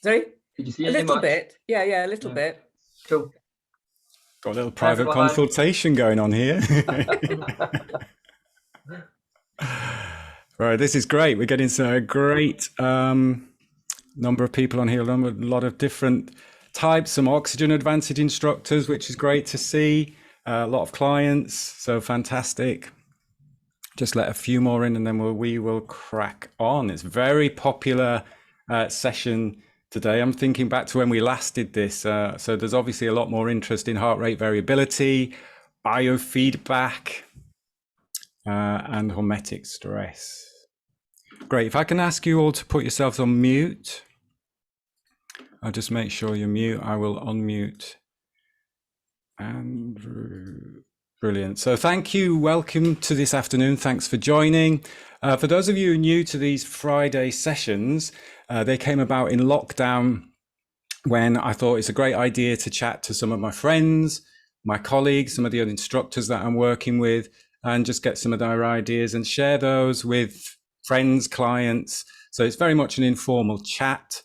Sorry? Did you see A any little much? bit. Yeah, a little bit. Cool. Got a little private Everyone. consultation going on here. Right, this is great. We're getting a great number of people on here, a lot of different types, some oxygen advantage instructors, which is great to see. A lot of clients, so fantastic. Just let a few more in and then we will crack on. It's a very popular session today. I'm thinking back to when we last did this. So there's obviously a lot more interest in heart rate variability, biofeedback, and hormetic stress. Great. If I can ask you all to put yourselves on mute. I'll just make sure you're mute. I will unmute Andrew. Brilliant. So thank you. Welcome to this afternoon. Thanks for joining. For those of you new to these Friday sessions, they came about in lockdown when I thought it's a great idea to chat to some of my friends, my colleagues, some of the other instructors that I'm working with, and just get some of their ideas and share those with friends, clients. So it's very much an informal chat.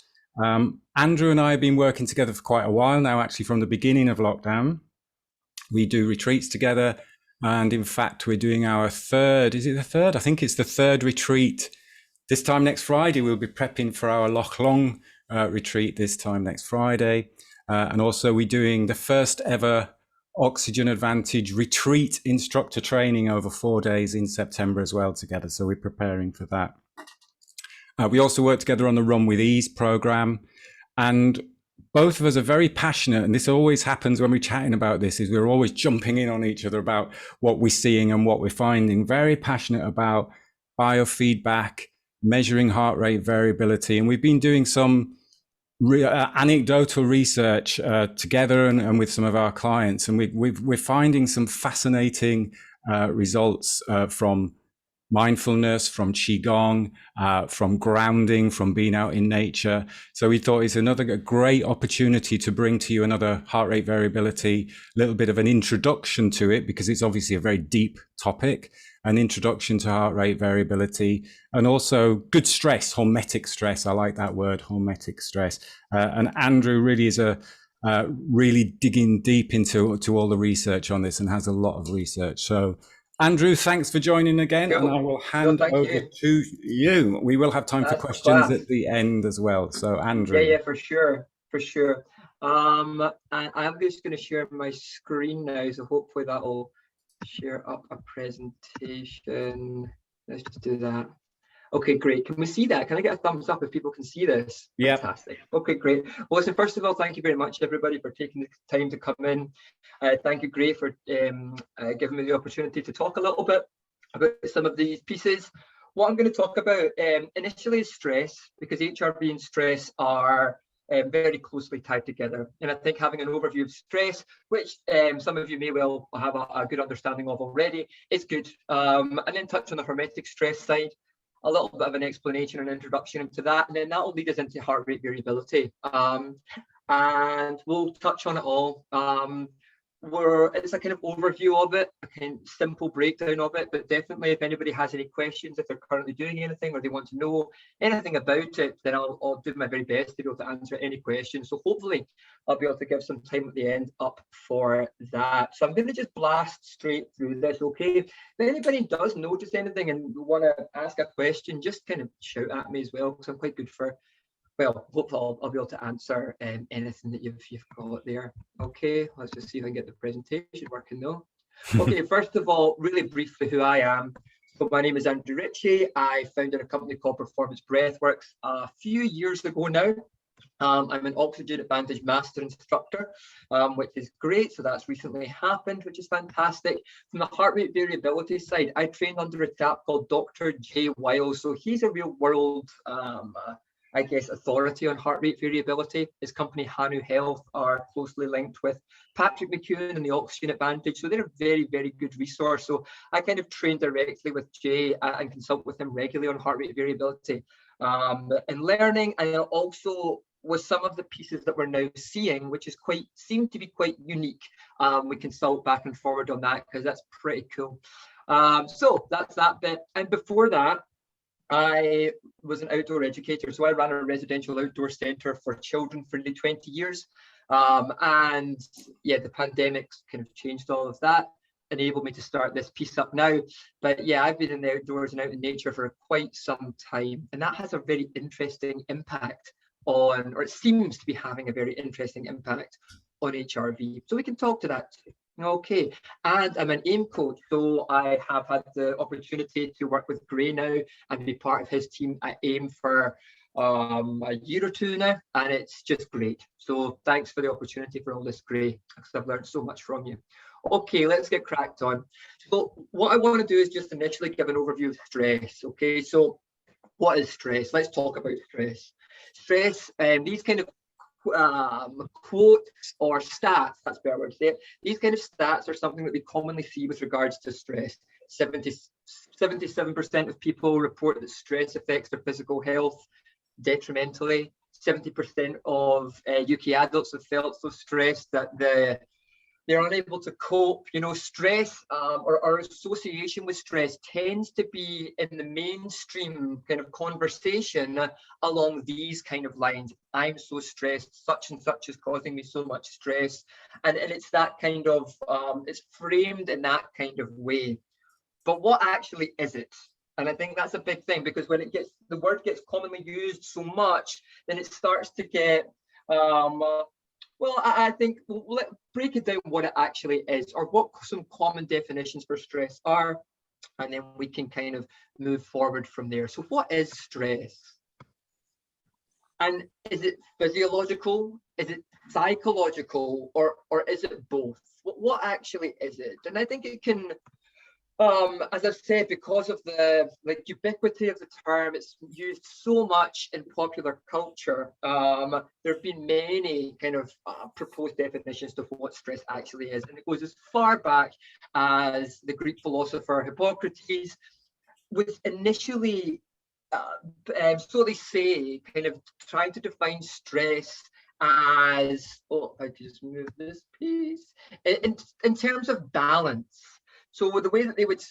Andrew and I have been working together for quite a while now, actually from the beginning of lockdown. We do retreats together. And in fact, we're doing our third, is it the third? I think it's the third retreat. This time next Friday, we'll be prepping for our Loch Long retreat this time next Friday. And also we're doing the first ever Oxygen Advantage retreat instructor training over 4 days in September as well together. So we're preparing for that. We also work together on the Run with Ease program. And both of us are very passionate, and this always happens when we're chatting about this, is we're always jumping in on each other about what we're seeing and what we're finding. Very passionate about biofeedback, measuring heart rate variability. And we've been doing some anecdotal research together and with some of our clients. And we're finding some fascinating results from mindfulness, from qigong, from grounding, from being out in nature. So we thought it's another great opportunity to bring to you another heart rate variability, a little bit of an introduction to it, because it's obviously a very deep topic, an introduction to heart rate variability, and also good stress, hormetic stress. I like that word, hormetic stress. And Andrew really is really digging deep into all the research on this and has a lot of research. So Andrew, thanks for joining again, and I will hand over to you. We will have time for questions at the end as well. So, Andrew. Yeah, for sure. And I'm just going to share my screen now, so hopefully that will share up a presentation. Let's just do that. Okay, great. Can we see that? Can I get a thumbs up if people can see this? Yeah. Fantastic. Okay, great. Well, listen, first of all, thank you very much, everybody, for taking the time to come in. Thank you, Gray, for giving me the opportunity to talk a little bit about some of these pieces. What I'm going to talk about initially is stress, because HRV and stress are very closely tied together. And I think having an overview of stress, which some of you may well have a good understanding of already, is good. And then touch on the hormetic stress side, a little bit of an explanation and introduction into that, and then that will lead us into heart rate variability. And we'll touch on it all. It's a kind of overview of it, a kind of simple breakdown of it, but definitely if anybody has any questions, if they're currently doing anything or they want to know anything about it, then I'll do my very best to be able to answer any questions. So hopefully I'll be able to give some time at the end up for that. So I'm going to just blast straight through this, okay? If anybody does notice anything and want to ask a question, just kind of shout at me as well, because I'm quite good for, well, hopefully I'll be able to answer anything that you've got there. Okay, let's just see if I can get the presentation working though. Okay, first of all, really briefly who I am. So my name is Andrew Ritchie. I founded a company called Performance Breathworks a few years ago now. I'm an Oxygen Advantage Master Instructor, which is great. So that's recently happened, which is fantastic. From the heart rate variability side, I trained under a chap called Dr. Jay Wiles. So he's a real world I guess, authority on heart rate variability. His company, Hanu Health, are closely linked with Patrick McEwen and the Oxygen Advantage. So they're a very, very good resource. So I kind of train directly with Jay and consult with him regularly on heart rate variability and learning. And also with some of the pieces that we're now seeing, which is seem to be quite unique. We consult back and forward on that because that's pretty cool. So that's that bit. And before that, I was an outdoor educator, so I ran a residential outdoor centre for children for nearly 20 years. And yeah, the pandemic's kind of changed all of that, enabled me to start this piece up now. But yeah, I've been in the outdoors and out in nature for quite some time, and that has a very interesting impact on, or it seems to be having a very interesting impact on HRV. So we can talk to that too. Okay, and I'm an AIM coach, so I have had the opportunity to work with Gray now and be part of his team at AIM for a year or two now, and it's just great. So thanks for the opportunity for all this, Gray, because I've learned so much from you. Okay, let's get cracked on. So what I want to do is just initially give an overview of stress. Okay, so what is stress? Let's talk about stress. Stress, these kind of quotes or stats, that's a better word to say it. These kind of stats are something that we commonly see with regards to stress. 77% of people report that stress affects their physical health detrimentally. 70% of UK adults have felt so stressed that they're unable to cope. You know, stress or association with stress tends to be in the mainstream kind of conversation along these kind of lines. I'm so stressed, such and such is causing me so much stress. And it's that kind of, it's framed in that kind of way. But what actually is it? And I think that's a big thing, because when the word gets commonly used so much, then it starts to get, well, I think let's break it down what it actually is, or what some common definitions for stress are, and then we can kind of move forward from there. So what is stress? And is it physiological? Is it psychological? Or is it both? What actually is it? And I think it can, as I've said, because of the ubiquity of the term, it's used so much in popular culture. There have been many kind of proposed definitions of what stress actually is, and it goes as far back as the Greek philosopher Hippocrates was initially, so they say, kind of trying to define stress as, oh, I just move this piece, in terms of balance. So the way that they would,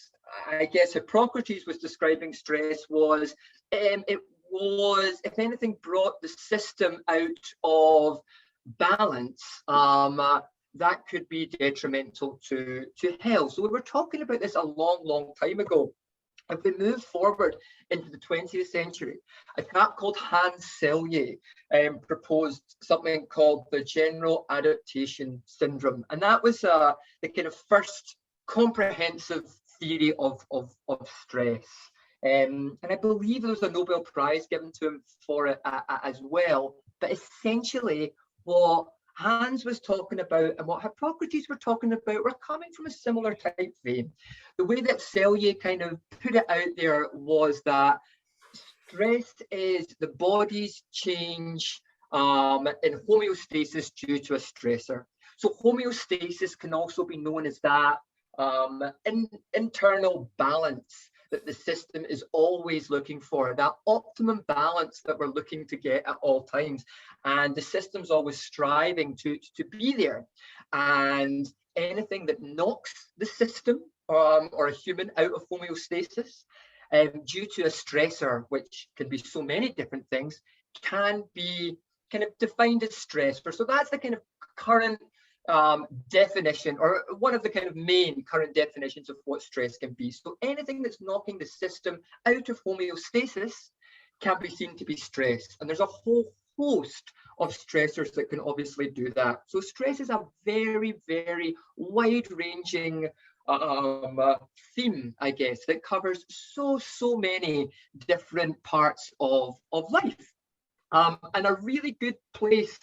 I guess, Hippocrates was describing stress was, it was, if anything, brought the system out of balance, that could be detrimental to health. So we were talking about this a long, long time ago. If we move forward into the 20th century, a chap called Hans Selye proposed something called the General Adaptation Syndrome. And that was the kind of first comprehensive theory of stress. And I believe there was a Nobel Prize given to him for it as well. But essentially, what Hans was talking about and what Hippocrates were talking about were coming from a similar type vein. The way that Selye kind of put it out there was that stress is the body's change in homeostasis due to a stressor. So homeostasis can also be known as that internal balance that the system is always looking for, that optimum balance that we're looking to get at all times. And the system's always striving to be there. And anything that knocks the system or a human out of homeostasis due to a stressor, which can be so many different things, can be kind of defined as stressor. So that's the kind of current definition, or one of the kind of main current definitions of what stress can be. So anything that's knocking the system out of homeostasis can be seen to be stress. And there's a whole host of stressors that can obviously do that. So stress is a very, very wide-ranging theme, I guess, that covers so many different parts of life. And a really good place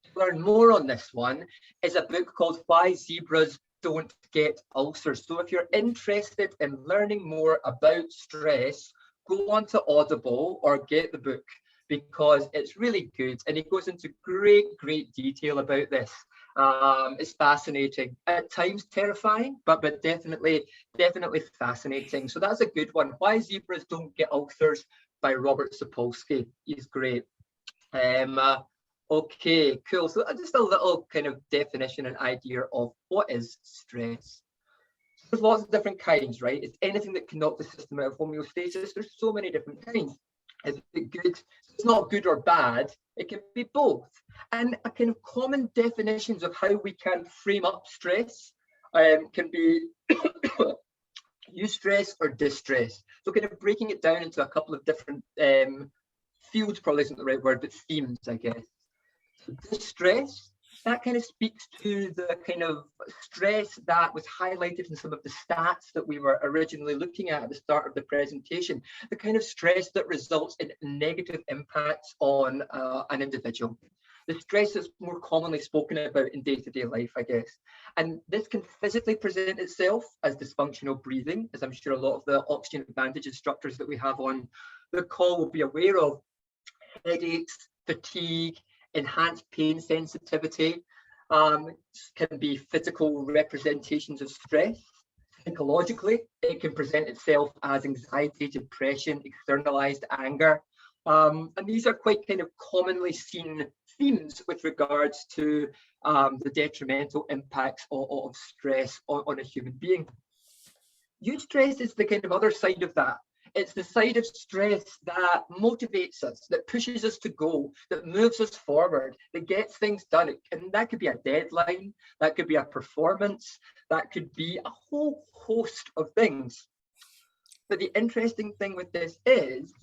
to learn more on this one is a book called Why Zebras Don't Get Ulcers. So if you're interested in learning more about stress, go on to Audible or get the book, because it's really good and it goes into great detail about this. It's fascinating, at times terrifying, but definitely fascinating. So that's a good one. Why Zebras Don't Get Ulcers by Robert Sapolsky. He's great. Okay, cool. So just a little kind of definition and idea of what is stress. There's lots of different kinds, right? It's anything that can knock the system out of homeostasis. There's so many different kinds. Is it good? It's not good or bad. It can be both. And a kind of common definitions of how we can frame up stress can be eustress or distress. So kind of breaking it down into a couple of different fields, probably isn't the right word, but themes, I guess. So distress, that kind of speaks to the kind of stress that was highlighted in some of the stats that we were originally looking at the start of the presentation, the kind of stress that results in negative impacts on an individual. The stress that's more commonly spoken about in day-to-day life, I guess. And this can physically present itself as dysfunctional breathing, as I'm sure a lot of the oxygen advantage instructors that we have on the call will be aware of. Headaches, fatigue, enhanced pain sensitivity, can be physical representations of stress. Psychologically, it can present itself as anxiety, depression, externalized anger. And these are quite kind of commonly seen themes with regards to the detrimental impacts of stress on a human being. Eustress is the kind of other side of that. It's the side of stress that motivates us, that pushes us to go, that moves us forward, that gets things done. And that could be a deadline, that could be a performance, that could be a whole host of things. But the interesting thing with this is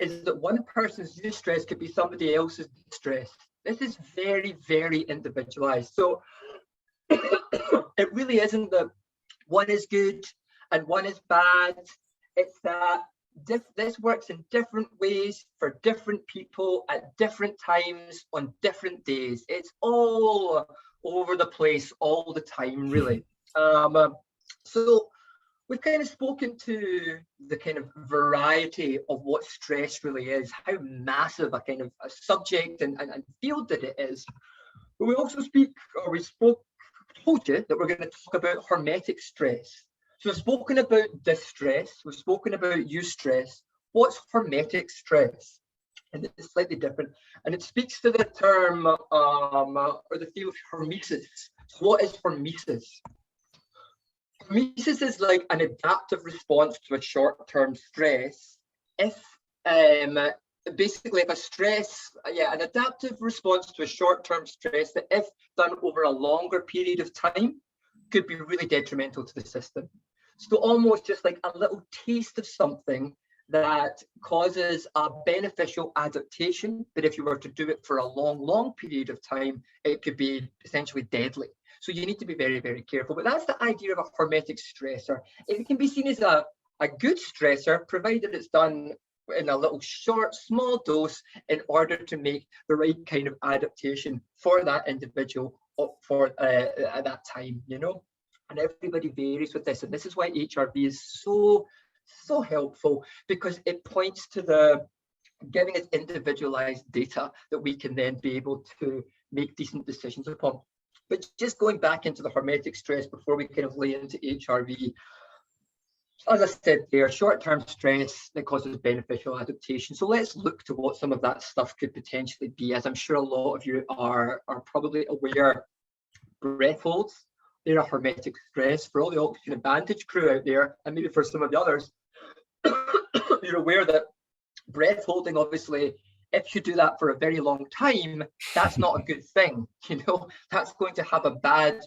that one person's eustress could be somebody else's distress. This is very, very individualized. So it really isn't that one is good and one is bad. It's that this works in different ways for different people at different times on different days. It's all over the place all the time, really. So we've kind of spoken to the kind of variety of what stress really is, how massive a kind of a subject and field that it is. But we also told you that we're going to talk about hormetic stress. So we've spoken about distress, we've spoken about eustress. What's hormetic stress? And it's slightly different. And it speaks to the term or the theme of hormesis. So what is hormesis? Hormesis is like an adaptive response to a short-term stress. If basically if a stress, an adaptive response to a short-term stress that if done over a longer period of time could be really detrimental to the system. So almost just like a little taste of something that causes a beneficial adaptation, but if you were to do it for a long period of time, it could be essentially deadly. So you need to be very, very careful. But that's the idea of a hormetic stressor. It can be seen as a good stressor, provided it's done in a little short, small dose in order to make the right kind of adaptation for that individual for at that time, you know. And everybody varies with this, and this is why HRV is so helpful, because it points to the giving us individualized data that we can then be able to make decent decisions upon. But just going back into the hormetic stress before we kind of lay into HRV, as I said there, short-term stress that causes beneficial adaptation. So let's look to what some of that stuff could potentially be. As I'm sure a lot of you are probably aware, breath holds. They're a hormetic stress. For all the oxygen advantage crew out there, and maybe for some of the others, you're aware that breath holding, obviously, if you do that for a very long time, that's not a good thing. You know, that's going to have a bad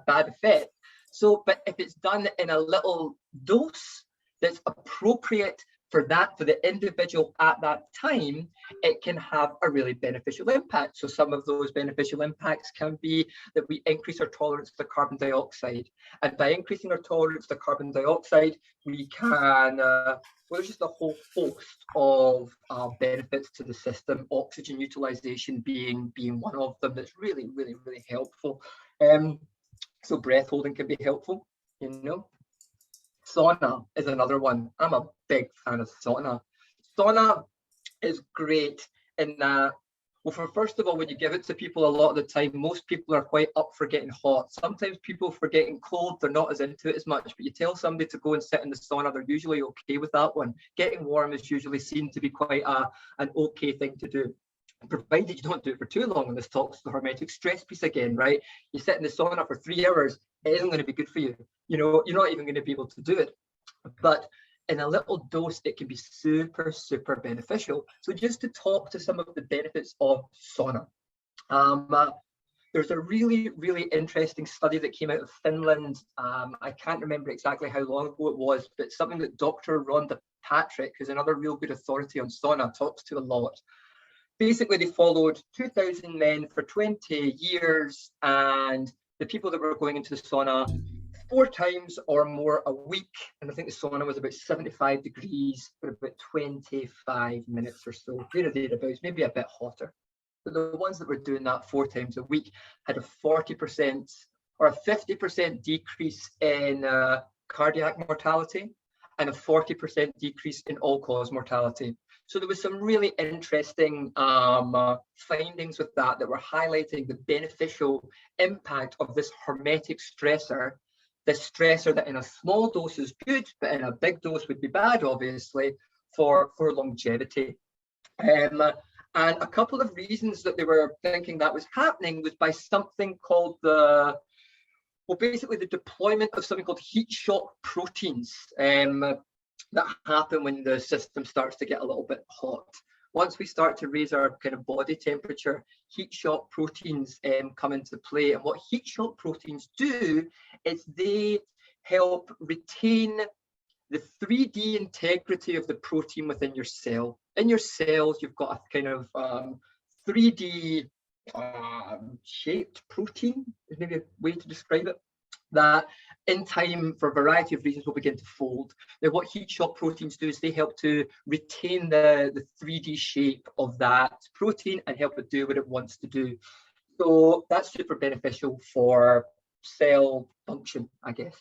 effect. So, but if it's done in a little dose that's appropriate for the individual at that time, it can have a really beneficial impact. So some of those beneficial impacts can be that we increase our tolerance to carbon dioxide. And by increasing our tolerance to carbon dioxide, we can, there's just a whole host of benefits to the system, oxygen utilization being one of them that's really, really, really helpful. So breath holding can be helpful, you know. Sauna is another one. I'm a big fan of sauna. Sauna is great in that, well, first of all, when you give it to people a lot of the time, most people are quite up for getting hot. Sometimes people for getting cold, they're not as into it as much, but you tell somebody to go and sit in the sauna, they're usually okay with that one. Getting warm is usually seen to be quite an okay thing to do. provided you don't do it for too long. And this talks to the hormetic stress piece again, right? You sit in the sauna for 3 hours, it isn't going to be good for you. You know, you're not even going to be able to do it. But in a little dose, it can be super, super beneficial. So just to talk to some of the benefits of sauna. There's a really, really interesting study that came out of Finland. I can't remember exactly how long ago it was, but something that Dr. Rhonda Patrick, who's another real good authority on sauna, talks to a lot. Basically, they followed 2,000 men for 20 years, and the people that were going into the sauna 4 times or more a week, and I think the sauna was about 75 degrees for about 25 minutes or so, thereabouts, maybe a bit hotter. But the ones that were doing that 4 times a week had a 40% or a 50% decrease in cardiac mortality and a 40% decrease in all-cause mortality. So there was some really interesting findings with that were highlighting the beneficial impact of this hormetic stressor, this stressor that in a small dose is good, but in a big dose would be bad, obviously, for longevity. And a couple of reasons that they were thinking that was happening was by something called basically the deployment of something called heat shock proteins that happen when the system starts to get a little bit hot. Once we start to raise our kind of body temperature, heat shock proteins come into play. And what heat shock proteins do is they help retain the 3D integrity of the protein within your cell. In your cells, you've got a kind of 3D shaped protein, is maybe a way to describe it, that in time, for a variety of reasons, will begin to fold. Now, what heat shock proteins do is they help to retain the 3D shape of that protein and help it do what it wants to do. So that's super beneficial for cell function, I guess.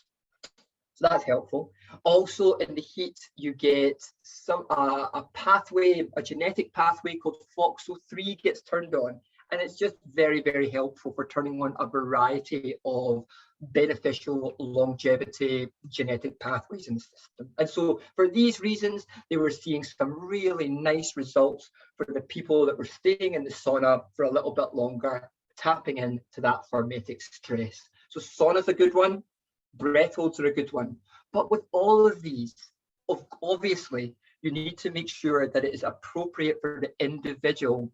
So that's helpful. Also, in the heat, you get a pathway, a genetic pathway called FOXO3 gets turned on. And it's just very, very helpful for turning on a variety of beneficial longevity genetic pathways in the system. And so for these reasons, they were seeing some really nice results for the people that were staying in the sauna for a little bit longer, tapping into that hormetic stress. So sauna's a good one. Breath holds are a good one. But with all of these, obviously, you need to make sure that it is appropriate for the individual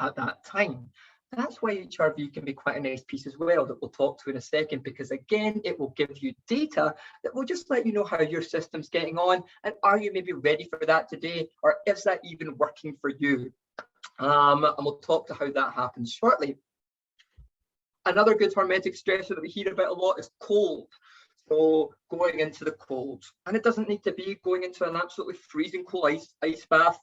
at that time. That's why HRV can be quite a nice piece as well that we'll talk to in a second, because again, it will give you data that will just let you know how your system's getting on, and are you maybe ready for that today, or is that even working for you? And we'll talk to how that happens shortly. Another good hormetic stressor that we hear about a lot is cold. So going into the cold, and it doesn't need to be going into an absolutely freezing cold ice bath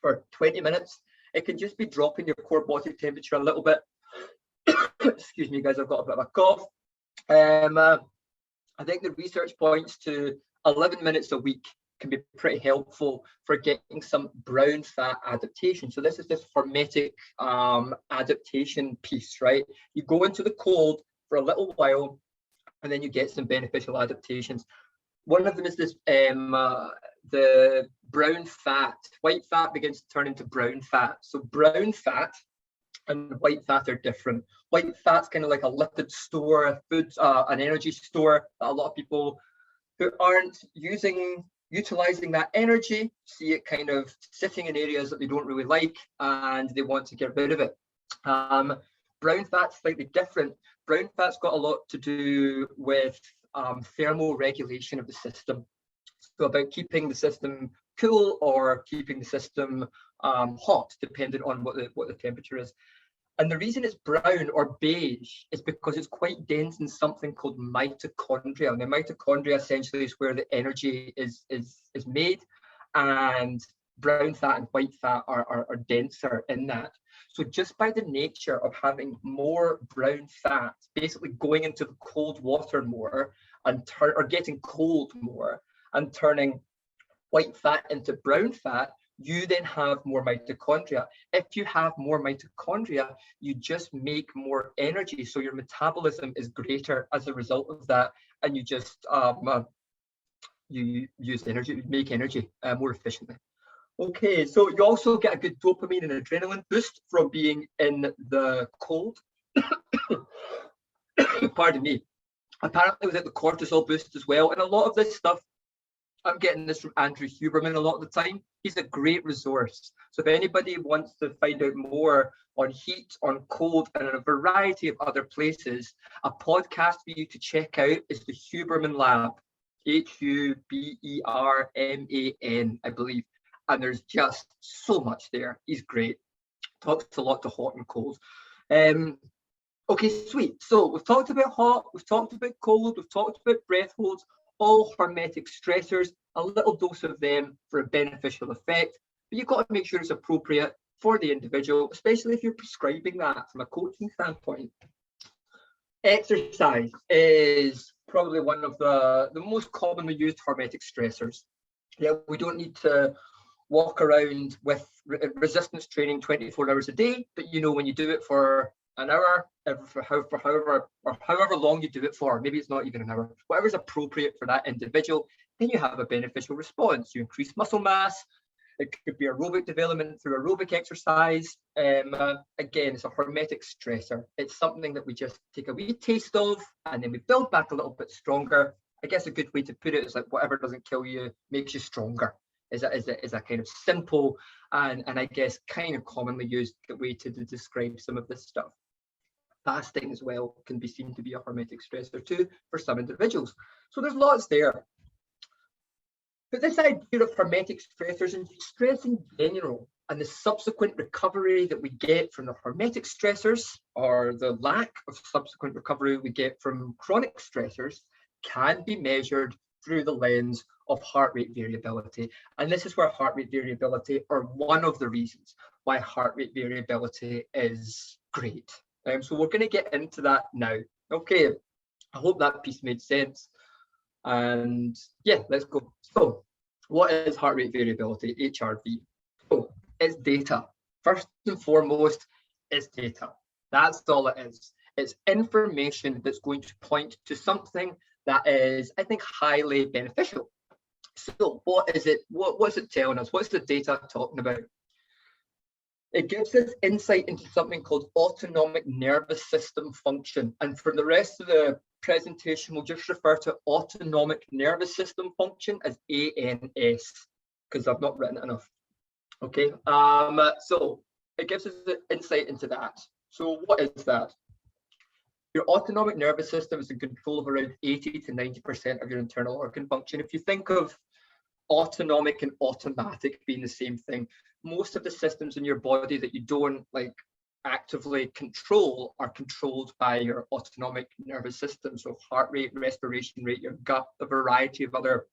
for 20 minutes. It can just be dropping your core body temperature a little bit. Excuse me, guys, I've got a bit of a cough. I think the research points to 11 minutes a week can be pretty helpful for getting some brown fat adaptation. So this is this hormetic adaptation piece, right? You go into the cold for a little while, and then you get some beneficial adaptations. One of them is this, the brown fat. White fat begins to turn into brown fat. So brown fat and white fat are different. White fat's kind of like a lipid store, a food, an energy store that a lot of people who aren't utilizing that energy see it kind of sitting in areas that they don't really like, and they want to get rid of it. Brown fat's slightly different. Brown fat's got a lot to do with thermal regulation of the system. So about keeping the system cool or keeping the system hot, depending on what the temperature is. And the reason it's brown or beige is because it's quite dense in something called mitochondria. Now, mitochondria essentially is where the energy is made, and brown fat and white fat are denser in that. So just by the nature of having more brown fat, basically going into the cold water more and getting cold more and turning white fat into brown fat, you then have more mitochondria. If you have more mitochondria, you just make more energy. So your metabolism is greater as a result of that. And you just, you use energy, you make energy more efficiently. Okay, so you also get a good dopamine and adrenaline boost from being in the cold. Pardon me. Apparently, we get the cortisol boost as well. And a lot of this stuff, I'm getting this from Andrew Huberman a lot of the time. He's a great resource. So if anybody wants to find out more on heat, on cold, and in a variety of other places, a podcast for you to check out is the Huberman Lab, Huberman, I believe. And there's just so much there. He's great. Talks a lot to hot and cold. Okay, sweet. So we've talked about hot, we've talked about cold, we've talked about breath holds, all hormetic stressors, a little dose of them for a beneficial effect. But you've got to make sure it's appropriate for the individual, especially if you're prescribing that from a coaching standpoint. Exercise is probably one of the most commonly used hormetic stressors. Yeah, we don't need to walk around with resistance training 24 hours a day, but you know, when you do it for an hour, for however long you do it for, maybe it's not even an hour, whatever's appropriate for that individual, then you have a beneficial response. You increase muscle mass. It could be aerobic development through aerobic exercise. Again, it's a hormetic stressor. It's something that we just take a wee taste of and then we build back a little bit stronger. I guess a good way to put it is like whatever doesn't kill you makes you stronger. Is a kind of simple and I guess kind of commonly used way to describe some of this stuff. Fasting as well can be seen to be a hormetic stressor too for some individuals. So there's lots there. But this idea of hormetic stressors and stress in general and the subsequent recovery that we get from the hormetic stressors or the lack of subsequent recovery we get from chronic stressors can be measured through the lens of heart rate variability. And this is where heart rate variability, or one of the reasons why heart rate variability is great. So we're going to get into that now. Okay, I hope that piece made sense. And yeah, let's go. So what is heart rate variability, HRV? So it's data. First and foremost, it's data. That's all it is. It's information that's going to point to something that is, I think, highly beneficial. So what is it? What's it telling us? What's the data talking about? It gives us insight into something called autonomic nervous system function. And for the rest of the presentation, we'll just refer to autonomic nervous system function as ANS, because I've not written it enough. Okay, so it gives us insight into that. So what is that? Your autonomic nervous system is in control of around 80 to 90% of your internal organ function. If you think of autonomic and automatic being the same thing, most of the systems in your body that you don't like actively control are controlled by your autonomic nervous system. So heart rate, respiration rate, your gut, a variety of other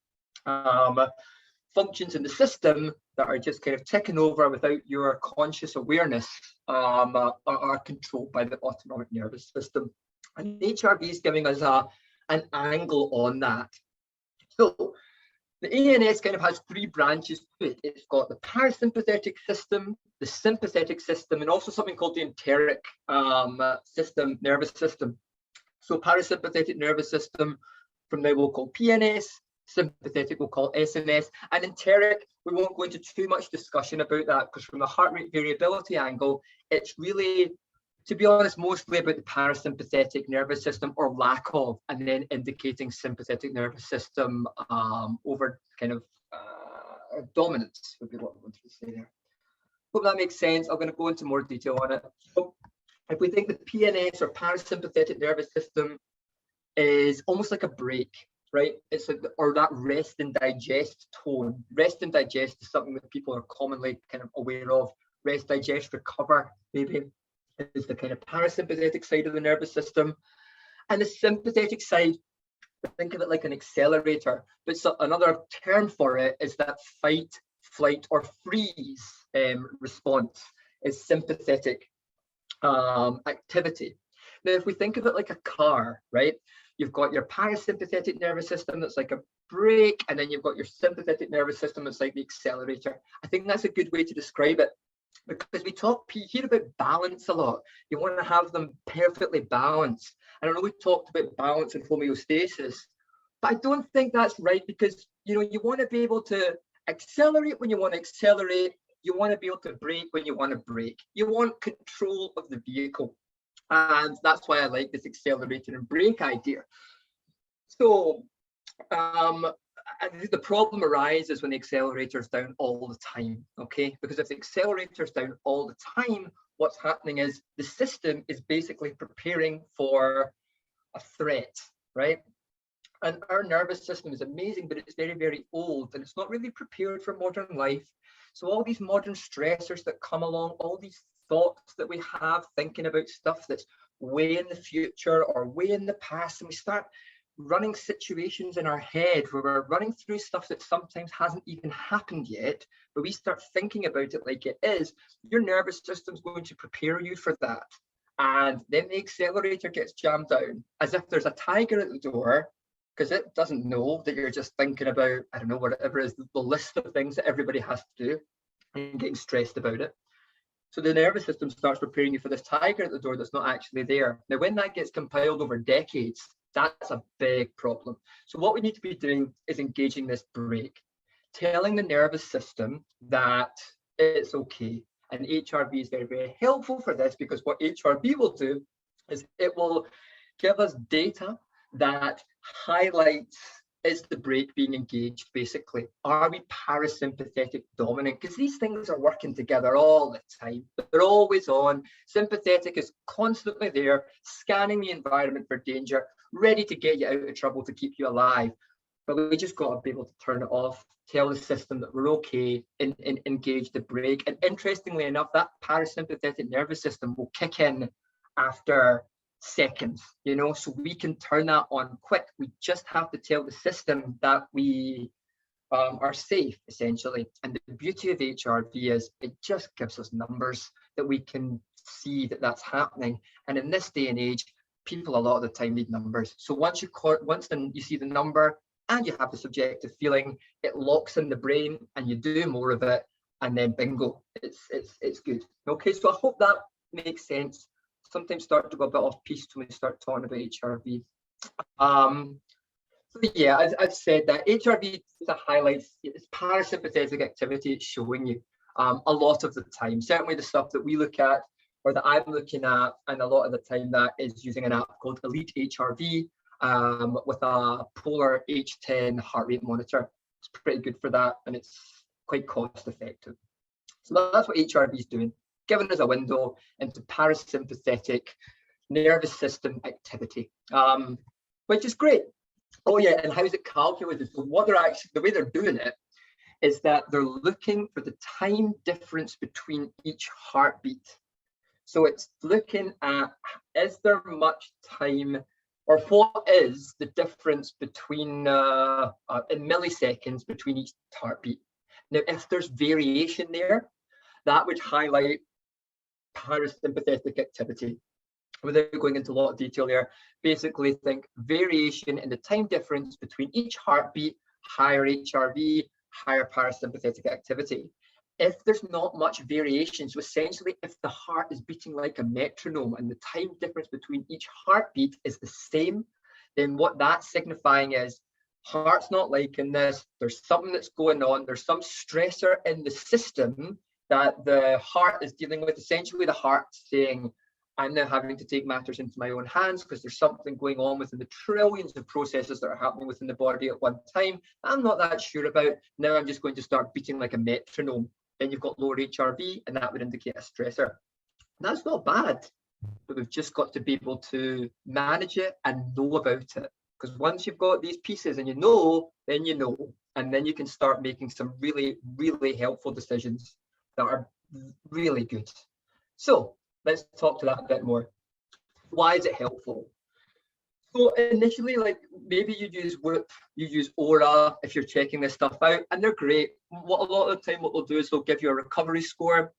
functions in the system that are just kind of ticking over without your conscious awareness are controlled by the autonomic nervous system. And HRV is giving us an angle on that. So the ANS kind of has three branches to it. It's got the parasympathetic system, the sympathetic system, and also something called the enteric nervous system. So parasympathetic nervous system, from now we'll call PNS, sympathetic we'll call SNS, and enteric, we won't go into too much discussion about that because from the heart rate variability angle, it's really, to be honest, mostly about the parasympathetic nervous system or lack of, and then indicating sympathetic nervous system over kind of dominance would be what I wanted to say there. Hope that makes sense. I'm going to go into more detail on it. So if we think the PNS or parasympathetic nervous system is almost like a brake, right? It's like, or that rest and digest tone. Rest and digest is something that people are commonly kind of aware of. Rest, digest, recover, maybe, is the kind of parasympathetic side of the nervous system. And the sympathetic side, think of it like an accelerator, but so another term for it is that fight, flight, or freeze response is sympathetic activity. Now, if we think of it like a car, right? You've got your parasympathetic nervous system that's like a brake, and then you've got your sympathetic nervous system that's like the accelerator. I think that's a good way to describe it, because we hear about balance a lot. You want to have them perfectly balanced. And I know we talked about balance and homeostasis, but I don't think that's right, because you know, you want to be able to accelerate when you want to accelerate. You want to be able to brake when you want to brake. You want control of the vehicle. And that's why I like this accelerator and brake idea. So the problem arises when the accelerator is down all the time, okay? Because if the accelerator is down all the time, what's happening is the system is basically preparing for a threat, right? And our nervous system is amazing, but it's very, very old, and it's not really prepared for modern life. So all these modern stressors that come along, all these thoughts that we have thinking about stuff that's way in the future or way in the past, and we start running situations in our head where we're running through stuff that sometimes hasn't even happened yet, but we start thinking about it like it is. Your nervous system's going to prepare you for that. And then the accelerator gets jammed down as if there's a tiger at the door, because it doesn't know that you're just thinking about, I don't know, whatever is the list of things that everybody has to do and getting stressed about it. So the nervous system starts preparing you for this tiger at the door that's not actually there. Now, when that gets compiled over decades, that's a big problem. So what we need to be doing is engaging this brake, telling the nervous system that it's okay. And HRV is very, very helpful for this, because what HRV will do is it will give us data that highlights, is the brake being engaged, basically? Are we parasympathetic dominant? Because these things are working together all the time. They're always on. Sympathetic is constantly there, scanning the environment for danger, ready to get you out of trouble to keep you alive. But we just got to be able to turn it off, tell the system that we're okay, and engage the brake. And interestingly enough, that parasympathetic nervous system will kick in after seconds, you know, so we can turn that on quick. We just have to tell the system that we are safe, essentially. And the beauty of HRV is it just gives us numbers that we can see that that's happening. And in this day and age, people a lot of the time need numbers. So once you see the number and you have the subjective feeling, it locks in the brain and you do more of it, and then bingo, it's good. Okay, so I hope that makes sense. Sometimes start to go a bit off piste when we start talking about HRV. So yeah, as I've said, that HRV highlights its parasympathetic activity it's showing you a lot of the time. Certainly the stuff that we look at, or that I'm looking at, and a lot of the time that is using an app called Elite HRV with a polar H10 heart rate monitor. It's pretty good for that, and it's quite cost effective. So that's what HRV is doing, giving us a window into parasympathetic nervous system activity, which is great. Oh yeah, and how is it calculated? So what they're actually, the way they're doing it is that they're looking for the time difference between each heartbeat. So it's looking at, is there much time, or what is the difference between in milliseconds between each heartbeat? Now, if there's variation there, that would highlight parasympathetic activity. Without going into a lot of detail there, basically think variation in the time difference between each heartbeat, higher HRV, higher parasympathetic activity. If there's not much variation, so essentially if the heart is beating like a metronome and the time difference between each heartbeat is the same, then what that's signifying is heart's not liking this, there's something that's going on, there's some stressor in the system that the heart is dealing with. Essentially the heart saying, I'm now having to take matters into my own hands because there's something going on within the trillions of processes that are happening within the body at one time I'm not that sure about. Now I'm just going to start beating like a metronome. Then you've got lower HRV, and that would indicate a stressor. That's not bad, but we've just got to be able to manage it and know about it. Because once you've got these pieces and you know, then you know, and then you can start making some really, really helpful decisions that are really good. So let's talk to that a bit more. Why is it helpful? So initially, like maybe you use Whoop, you use Aura if you're checking this stuff out, and they're great. What a lot of the time what they'll do is they'll give you a recovery score.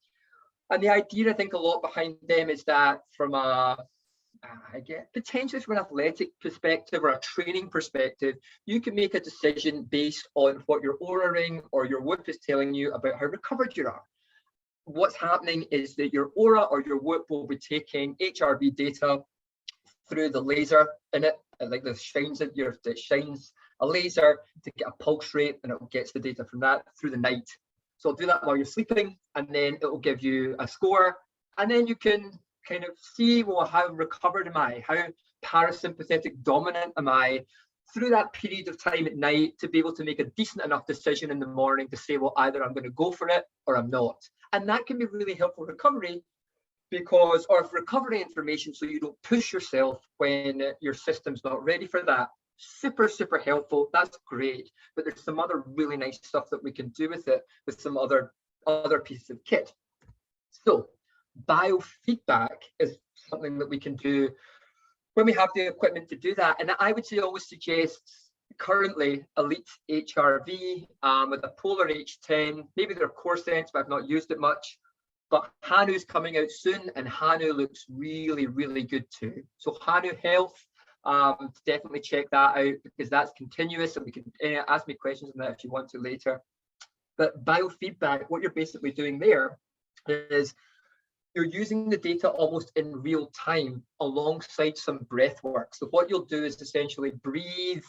And the idea, I think, a lot behind them is that from a, potentially from an athletic perspective or a training perspective, you can make a decision based on what your Aura ring or your Whoop is telling you about how recovered you are. What's happening is that your Aura or your Whoop will be taking HRV data through the laser in it, like the shines a laser to get a pulse rate, and it gets the data from that through the night. So I'll do that while you're sleeping, and then it will give you a score, and then you can kind of see, well, how recovered am I? How parasympathetic dominant am I through that period of time at night to be able to make a decent enough decision in the morning to say, well, either I'm going to go for it or I'm not. And that can be really helpful recovery because, or for recovery information, so you don't push yourself when your system's not ready for that. Super, super helpful. That's great. But there's some other really nice stuff that we can do with it with some other pieces of kit. So biofeedback is something that we can do when we have the equipment to do that. And I would say always suggest currently Elite HRV with a Polar H10, maybe their Core Sense, but I've not used it much. But Hanu's coming out soon, and Hanu looks really, really good too. So Hanu Health, definitely check that out because that's continuous, and we can ask me questions on that if you want to later. But biofeedback, what you're basically doing there is you're using the data almost in real time alongside some breath work. So what you'll do is essentially breathe.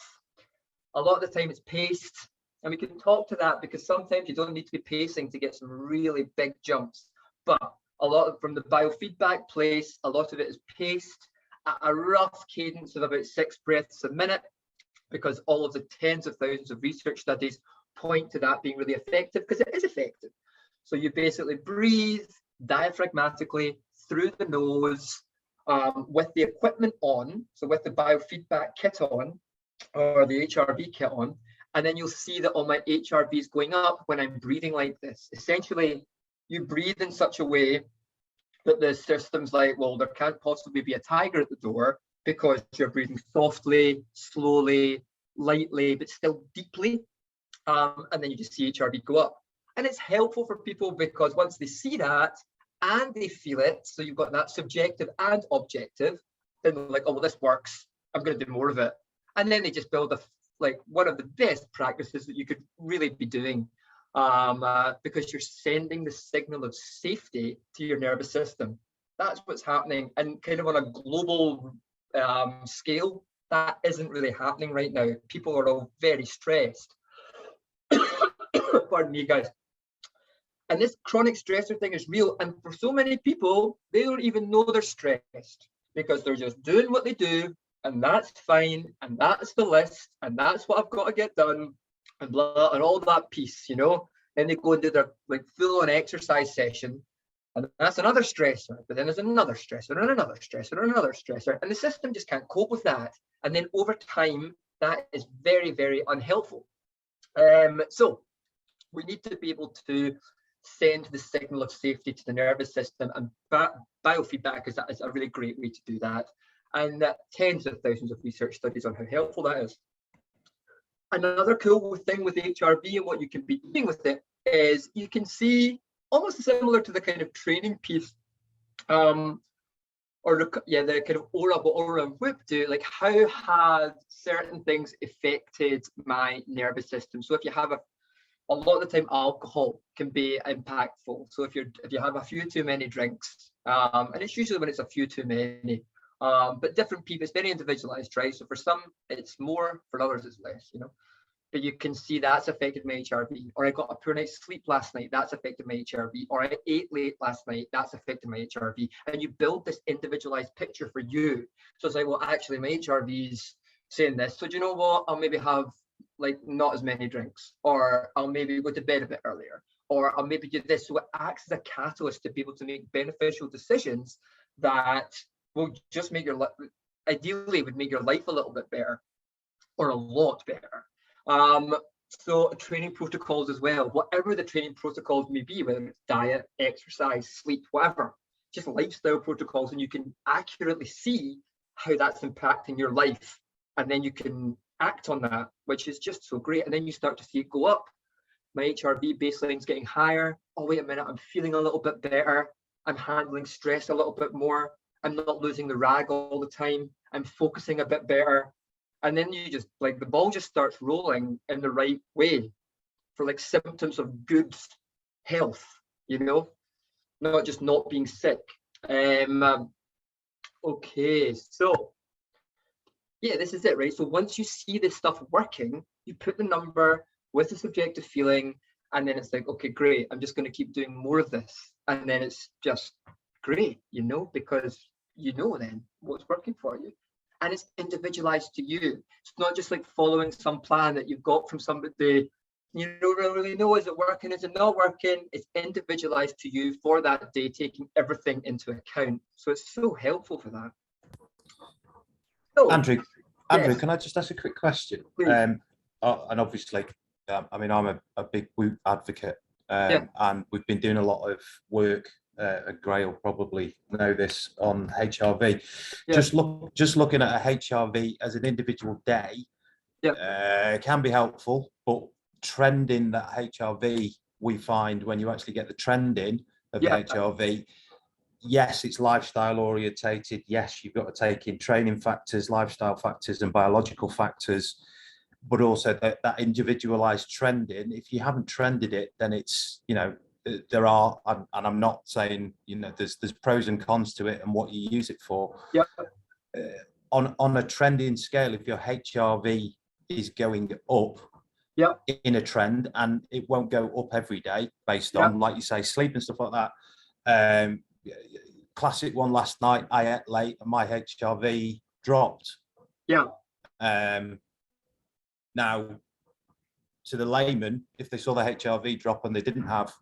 A lot of the time it's paced, and we can talk to that because sometimes you don't need to be pacing to get some really big jumps. But a lot of, from the biofeedback place, a lot of it is paced at a rough cadence of about 6 breaths a minute, because all of the tens of thousands of research studies point to that being really effective, because it is effective. So you basically breathe diaphragmatically through the nose with the equipment on, so with the biofeedback kit on, or the HRV kit on, and then you'll see that all my HRV is going up when I'm breathing like this. Essentially, you breathe in such a way that the system's like, well, there can't possibly be a tiger at the door because you're breathing softly, slowly, lightly, but still deeply. And then you just see HRV go up. And it's helpful for people because once they see that and they feel it, so you've got that subjective and objective, then they're like, oh, well, this works. I'm going to do more of it. And then they just build one of the best practices that you could really be doing. Because you're sending the signal of safety to your nervous system. That's what's happening. And kind of on a global scale, that isn't really happening right now. People are all very stressed. Pardon me, guys. And this chronic stressor thing is real. And for so many people, they don't even know they're stressed because they're just doing what they do. And that's fine. And that's the list. And that's what I've got to get done. And blah, and all that piece, you know. Then they go and do their full-on exercise session, and that's another stressor. But then there's another stressor, and another stressor, and another stressor, and the system just can't cope with that. And then over time, that is very, very unhelpful. So we need to be able to send the signal of safety to the nervous system, and biofeedback is a really great way to do that. And tens of thousands of research studies on how helpful that is. Another cool thing with HRV and what you can be doing with it is you can see, almost similar to the kind of training piece, the kind of Aura and Whoop do, like how have certain things affected my nervous system. So if you have a lot of the time, alcohol can be impactful. So if you have a few too many drinks, and it's usually when it's a few too many. But different people, it's very individualized, right? So for some, it's more, for others, it's less, you know. But you can see that's affected my HRV. Or I got a poor night's sleep last night, that's affected my HRV. Or I ate late last night, that's affected my HRV. And you build this individualized picture for you. So it's like, well, actually, my HRV's saying this. So do you know what? I'll maybe have not as many drinks. Or I'll maybe go to bed a bit earlier. Or I'll maybe do this. So it acts as a catalyst to be able to make beneficial decisions that will just make your life, ideally would make your life a little bit better or a lot better. So training protocols as well, whatever the training protocols may be, whether it's diet, exercise, sleep, whatever, just lifestyle protocols, and you can accurately see how that's impacting your life. And then you can act on that, which is just so great. And then you start to see it go up. My HRV baseline's getting higher. Oh, wait a minute, I'm feeling a little bit better. I'm handling stress a little bit more. I'm not losing the rag all the time. I'm focusing a bit better. And then you just, the ball just starts rolling in the right way for symptoms of good health, you know, not just not being sick. Okay, so Yeah, this is it, right? So once you see this stuff working, you put the number with the subjective feeling, and then it's like, okay, great, I'm just going to keep doing more of this. And then it's just great, because you know then what's working for you. And it's individualized to you. It's not just like following some plan that you've got from somebody. You don't really know, is it working, is it not working? It's individualized to you for that day, taking everything into account. So it's so helpful for that. So, Andrew, yes, can I just ask a quick question? please. And obviously, I mean, I'm a big Whoop advocate, Yeah. and we've been doing a lot of work. Gray will probably know this on HRV. Yeah. Just looking at a HRV as an individual day, can be helpful, but trending that HRV, we find when you actually get the trending of the HRV, yes, it's lifestyle orientated. Yes, you've got to take in training factors, lifestyle factors, and biological factors, but also that individualized trending. If you haven't trended it, then it's, there are, and I'm not saying, there's pros and cons to it and what you use it for. Yeah. On a trending scale, if your HRV is going up in a trend, and it won't go up every day based on, like you say, sleep and stuff like that. Classic one last night, I ate late and my HRV dropped. Yeah. Now, to the layman, if they saw the HRV drop and they didn't have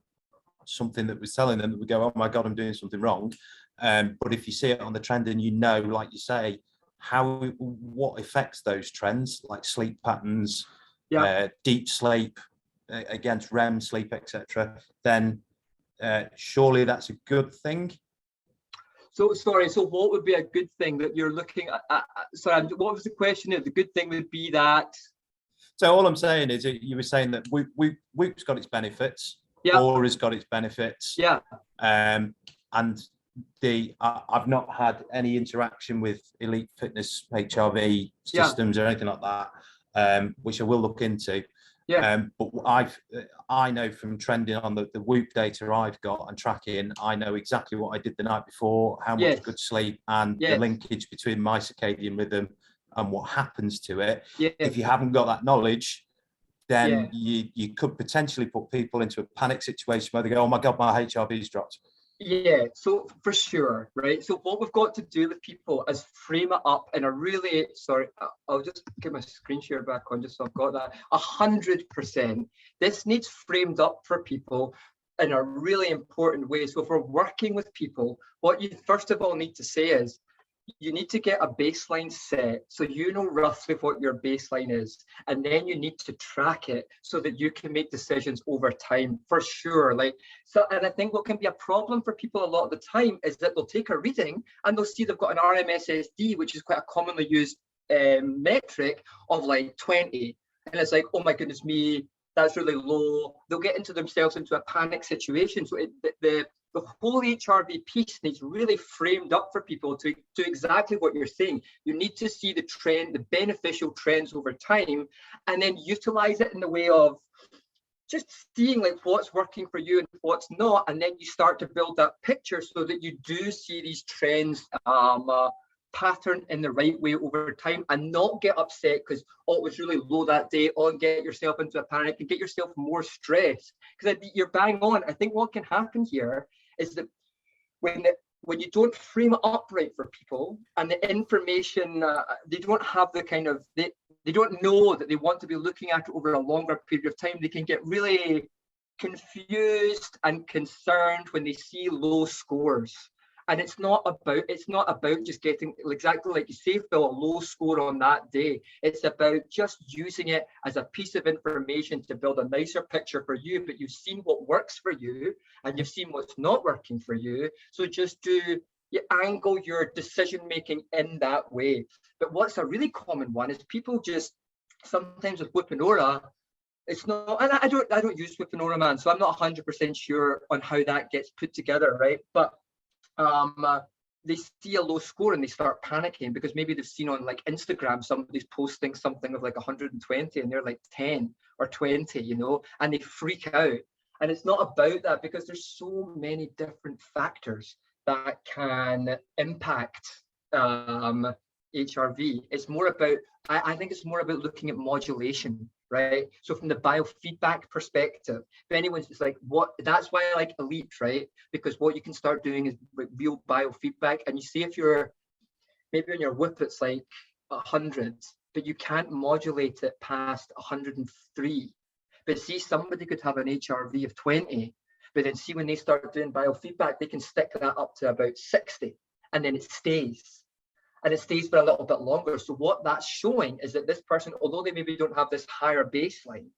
something that was telling them, that would go, oh my God, I'm doing something wrong. But if you see it on the trend and like you say, what affects those trends, like sleep patterns, deep sleep against REM sleep, etc., then surely that's a good thing. So sorry, so what would be a good thing that you're looking at? Sorry, what was the question? The good thing would be that. So all I'm saying is you were saying that Whoop's got its benefits, Aura's got its benefits. Yeah. And I've not had any interaction with Elite Fitness HRV systems or anything like that, which I will look into. Yeah. But I know from trending on the Whoop data I've got and tracking, I know exactly what I did the night before, how much good sleep, and the linkage between my circadian rhythm and what happens to it. If you haven't got that knowledge, then you could potentially put people into a panic situation where they go, oh my God, my HRV's dropped. Yeah, so for sure, right? So what we've got to do with people is frame it up in a really, sorry, I'll just get my screen share back on just so I've got that, 100%. This needs framed up for people in a really important way. So if we're working with people, what you first of all need to say is, you need to get a baseline set so you know roughly what your baseline is, and then you need to track it so that you can make decisions over time, for sure. And I think what can be a problem for people a lot of the time is that they'll take a reading and they'll see they've got an RMSSD, which is quite a commonly used metric, of like 20, and it's like, oh my goodness me, that's really low. They'll get themselves into a panic situation. So the whole HRV piece needs really framed up for people to do exactly what you're saying. You need to see the trend, the beneficial trends over time, and then utilize it in the way of just seeing like what's working for you and what's not. And then you start to build that picture so that you do see these trends pattern in the right way over time, and not get upset because it was really low that day, and get yourself into a panic and get yourself more stressed. Because you're bang on. I think what can happen here is that when you don't frame it up right for people, and the information, they don't have the kind of, they don't know that they want to be looking at it over a longer period of time, they can get really confused and concerned when they see low scores. And it's not about just getting, exactly like you say, Phil, a low score on that day. It's about just using it as a piece of information to build a nicer picture for you. But you've seen what works for you and you've seen what's not working for you. So just you angle your decision making in that way. But what's a really common one is people just sometimes with Whoop and Aura, it's not, and I don't use Whoop and Aura, man, so I'm not 100% sure on how that gets put together, right? But they see a low score and they start panicking because maybe they've seen on like Instagram somebody's posting something of like 120 and they're like 10 or 20, and they freak out. And it's not about that, because there's so many different factors that can impact HRV. It's more about, I think it's more about looking at modulation, right? So from the biofeedback perspective, if anyone's just like, that's why I like Elite, right? Because what you can start doing is real biofeedback. And you see if you're, maybe on your whip, it's like 100, but you can't modulate it past 103. But see, somebody could have an HRV of 20, but then see when they start doing biofeedback, they can stick that up to about 60, and then it stays. And it stays for a little bit longer. So what that's showing is that this person, although they maybe don't have this higher baseline,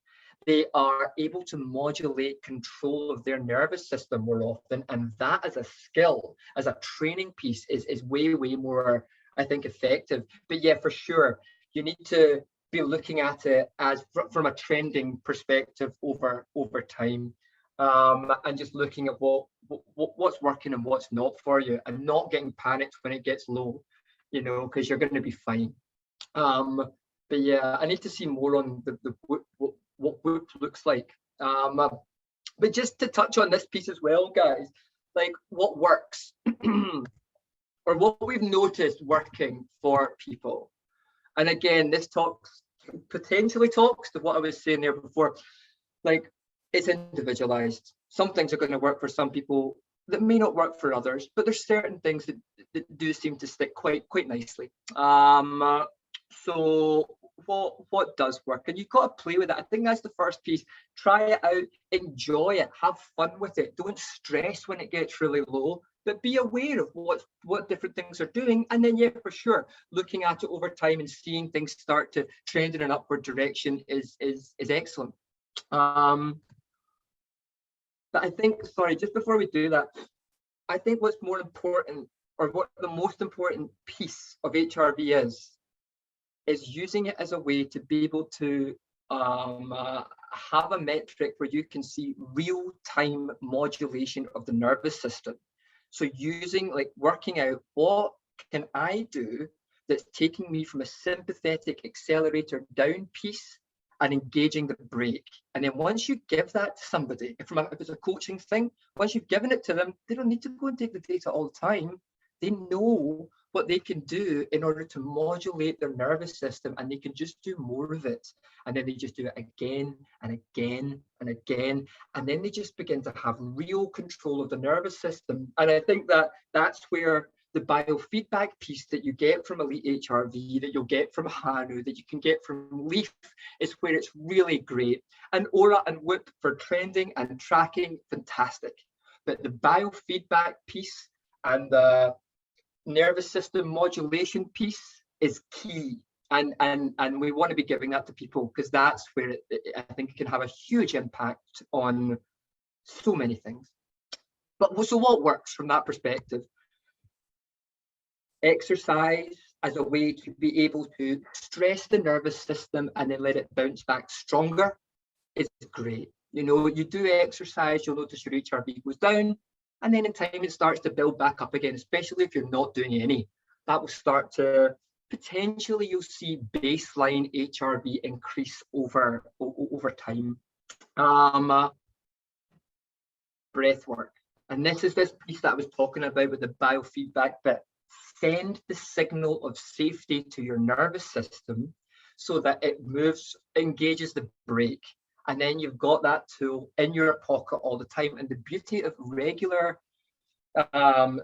they are able to modulate control of their nervous system more often. And that as a skill, as a training piece, is way, way more, I think, effective. But yeah, for sure, you need to be looking at it as from a trending perspective over time, and just looking at what's working and what's not for you, and not getting panicked when it gets low, you know, because you're going to be fine. But yeah, I need to see more on what Whoop looks like. But just to touch on this piece as well, guys, like what works or what we've noticed working for people. And again, this potentially talks to what I was saying there before. Like, it's individualized. Some things are going to work for some people that may not work for others, but there's certain things that do seem to stick quite nicely. So what does work? And you've got to play with it. I think that's the first piece. Try it out, enjoy it, have fun with it. Don't stress when it gets really low, but be aware of what different things are doing. And then, yeah, for sure, looking at it over time and seeing things start to trend in an upward direction is excellent. But I think, sorry, just before we do that, I think what's more important, or what the most important piece of HRV is using it as a way to be able to have a metric where you can see real-time modulation of the nervous system. So using, like, working out, what can I do that's taking me from a sympathetic accelerator down piece and engaging the brake. And then once you give that to somebody, if it's a coaching thing, once you've given it to them, they don't need to go and take the data all the time. They know what they can do in order to modulate their nervous system, and they can just do more of it. And then they just do it again and again and again. And then they just begin to have real control of the nervous system. And I think that's where the biofeedback piece that you get from Elite HRV, that you'll get from Hanu, that you can get from Leaf, is where it's really great. And Aura and Whoop for trending and tracking, fantastic. But the biofeedback piece and the nervous system modulation piece is key. And we want to be giving that to people, because that's where I think it can have a huge impact on so many things. But so what works from that perspective? Exercise as a way to be able to stress the nervous system and then let it bounce back stronger is great. You know, you do exercise, you'll notice your HRV goes down, and then in time it starts to build back up again, especially if you're not doing any. That will start to, potentially you'll see baseline HRV increase over time. Breath work. And this is this piece that I was talking about with the biofeedback bit. Send the signal of safety to your nervous system so that it engages the brake. And then you've got that tool in your pocket all the time. And the beauty of regular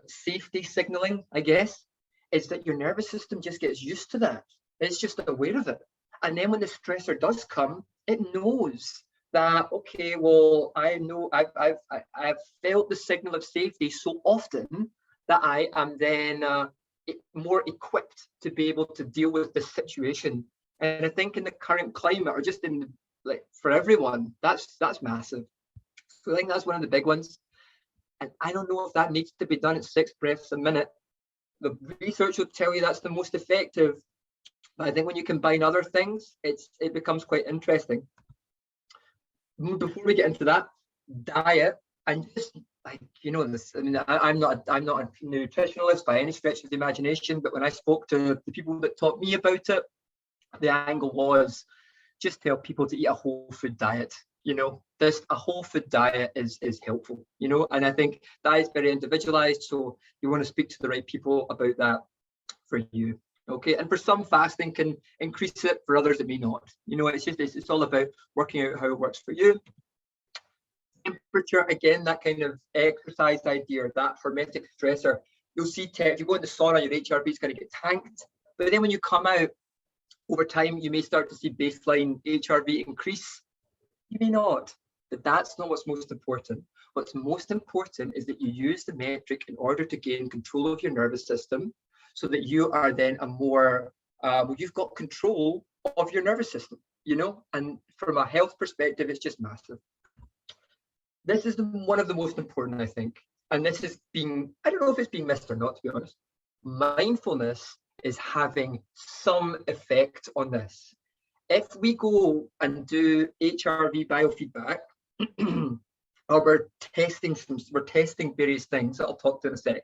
safety signaling, I guess, is that your nervous system just gets used to that. It's just aware of it. And then when the stressor does come, it knows that, okay, well, I know I've felt the signal of safety so often that I am then more equipped to be able to deal with this situation. And I think in the current climate, or just in, like, for everyone, that's massive. So I think that's one of the big ones. And I don't know if that needs to be done at 6 breaths a minute. The research will tell you that's the most effective. But I think when you combine other things, it becomes quite interesting. Before we get into that, diet, and just, like, you know, this, I mean, I'm not a nutritionalist by any stretch of the imagination, but when I spoke to the people that taught me about it, the angle was just tell people to eat a whole food diet. You know, a whole food diet is helpful, you know, and I think that is very individualized. So you want to speak to the right people about that for you. Okay, and for some, fasting can increase it, for others it may not. You know, it's all about working out how it works for you. Temperature, again, that kind of exercise idea, that hormetic stressor. You'll see if you go in the sauna, your HRV is going to get tanked, but then when you come out, over time you may start to see baseline HRV increase. You may not, but that's not what's most important. What's most important is that you use the metric in order to gain control of your nervous system, so that you are then a more, you've got control of your nervous system, you know, and from a health perspective, it's just massive. This is one of the most important, I think, and this is being, I don't know if it's being missed or not, to be honest. Mindfulness is having some effect on this. If we go and do HRV biofeedback, or we're testing various things that I'll talk to in a sec,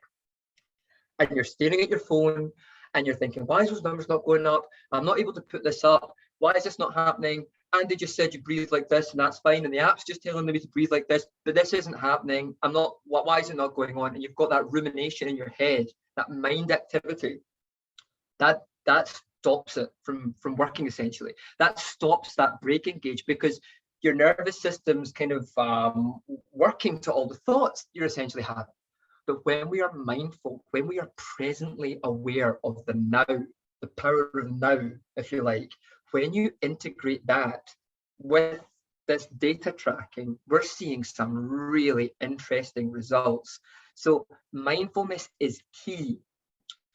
and you're staring at your phone and you're thinking, why is those numbers not going up? I'm not able to put this up. Why is this not happening? Andy just said you breathe like this and that's fine, and the app's just telling me to breathe like this, but this isn't happening. Why is it not going on? And you've got that rumination in your head, that mind activity, that stops it from working, essentially. That stops that break engage, because your nervous system's kind of working to all the thoughts you're essentially having. But when we are mindful, when we are presently aware of the now, the power of now, if you like, when you integrate that with this data tracking, we're seeing some really interesting results. So mindfulness is key.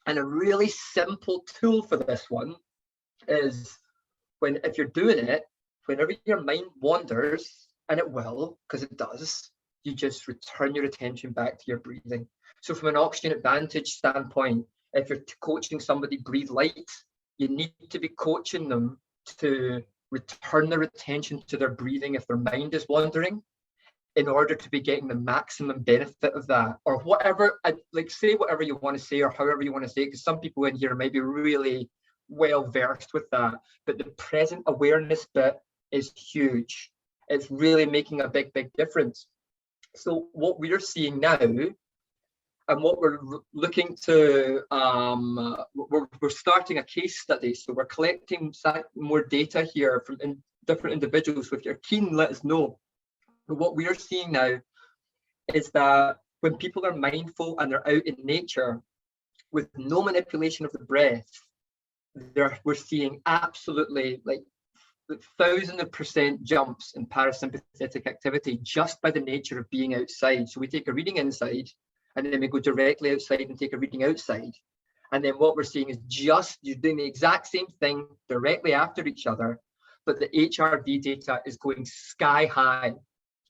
And a really simple tool for this one is if you're doing it, whenever your mind wanders, and it will, because it does, you just return your attention back to your breathing. So from an oxygen advantage standpoint, if you're coaching somebody breathe light, you need to be coaching them to return their attention to their breathing if their mind is wandering, in order to be getting the maximum benefit of that, or whatever. Like, say whatever you want to say, or however you want to say it, because some people in here might be really well versed with that, but the present awareness bit is huge. It's really making a big difference. So what we're seeing now, and what we're looking to, we're starting a case study. So we're collecting more data here from different individuals. So if you're keen, let us know. But what we're seeing now is that when people are mindful and they're out in nature with no manipulation of the breath, we're seeing absolutely like 1,000% jumps in parasympathetic activity just by the nature of being outside. So we take a reading inside, and then we go directly outside and take a reading outside. And then what we're seeing is you're doing the exact same thing directly after each other, but the HRV data is going sky high.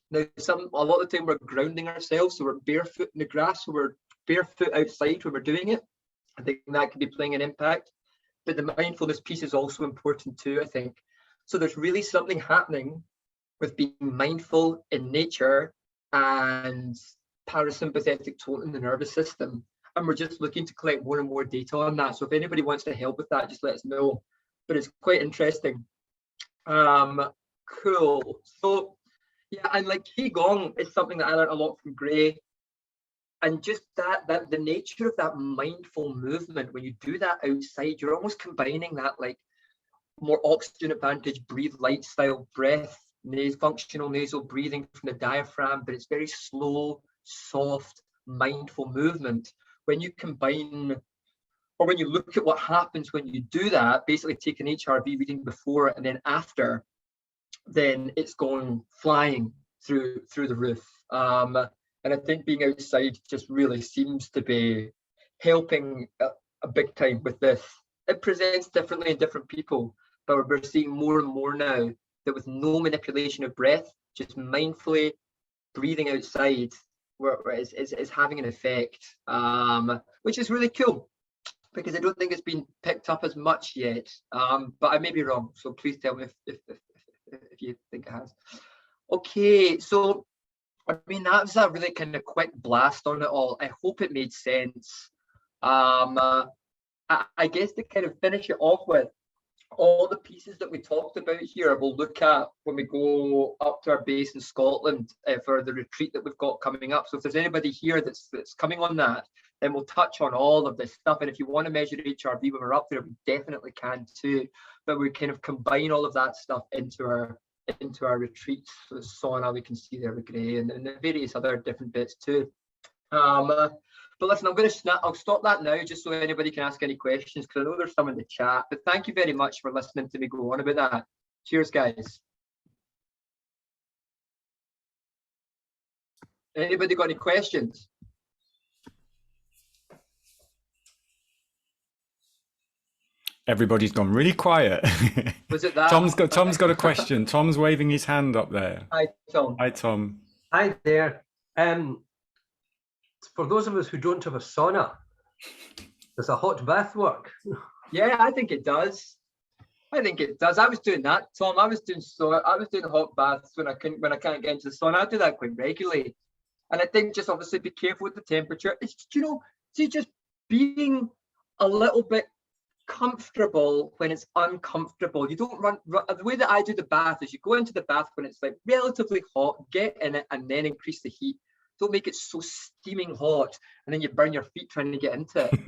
Now, a lot of the time we're grounding ourselves, so we're barefoot in the grass, so we're barefoot outside when we're doing it. I think that could be playing an impact. But the mindfulness piece is also important too, I think. So there's really something happening with being mindful in nature and parasympathetic tone in the nervous system. And we're just looking to collect more and more data on that. So if anybody wants to help with that, just let us know. But it's quite interesting. Cool. So yeah, and like Qigong is something that I learned a lot from Gray. And just that the nature of that mindful movement, when you do that outside, you're almost combining that like more oxygen advantage, breathe light style breath, functional nasal breathing from the diaphragm, but it's very slow, soft, mindful movement. When you combine, or when you look at what happens when you do that, basically take an HRV reading before and then after, then it's going flying through the roof. And I think being outside just really seems to be helping a big time with this. It presents differently in different people, but we're seeing more and more now that with no manipulation of breath, just mindfully breathing outside is having an effect, which is really cool, because I don't think it's been picked up as much yet, but I may be wrong. So please tell me if you think it has. Okay, so I mean, that was a really kind of quick blast on it all. I hope it made sense. I guess to kind of finish it off with, all the pieces that we talked about here, we'll look at when we go up to our base in Scotland for the retreat that we've got coming up. So if there's anybody here that's coming on that, and we'll touch on all of this stuff. And if you want to measure HRV when we're up there, we definitely can too. But we kind of combine all of that stuff into our retreats. So the sauna we can see there with Gray, and the various other different bits too. But listen, I'll stop that now just so anybody can ask any questions, because I know there's some in the chat. But thank you very much for listening to me go on about that. Cheers, guys. Anybody got any questions? Everybody's gone really quiet. Was it that? Tom's got a question. Tom's waving his hand up there. Hi, Tom. Hi, Tom. Hi there. For those of us who don't have a sauna, does a hot bath work? Yeah, I think it does. I think it does. I was doing that, Tom. I was doing hot baths when I can't get into the sauna. I do that quite regularly. And I think just obviously be careful with the temperature. It's, just being a little bit comfortable when it's uncomfortable. You don't run. The way that I do the bath is you go into the bath when it's like relatively hot, get in it, and then increase the heat. Don't make it so steaming hot, and then you burn your feet trying to get into it.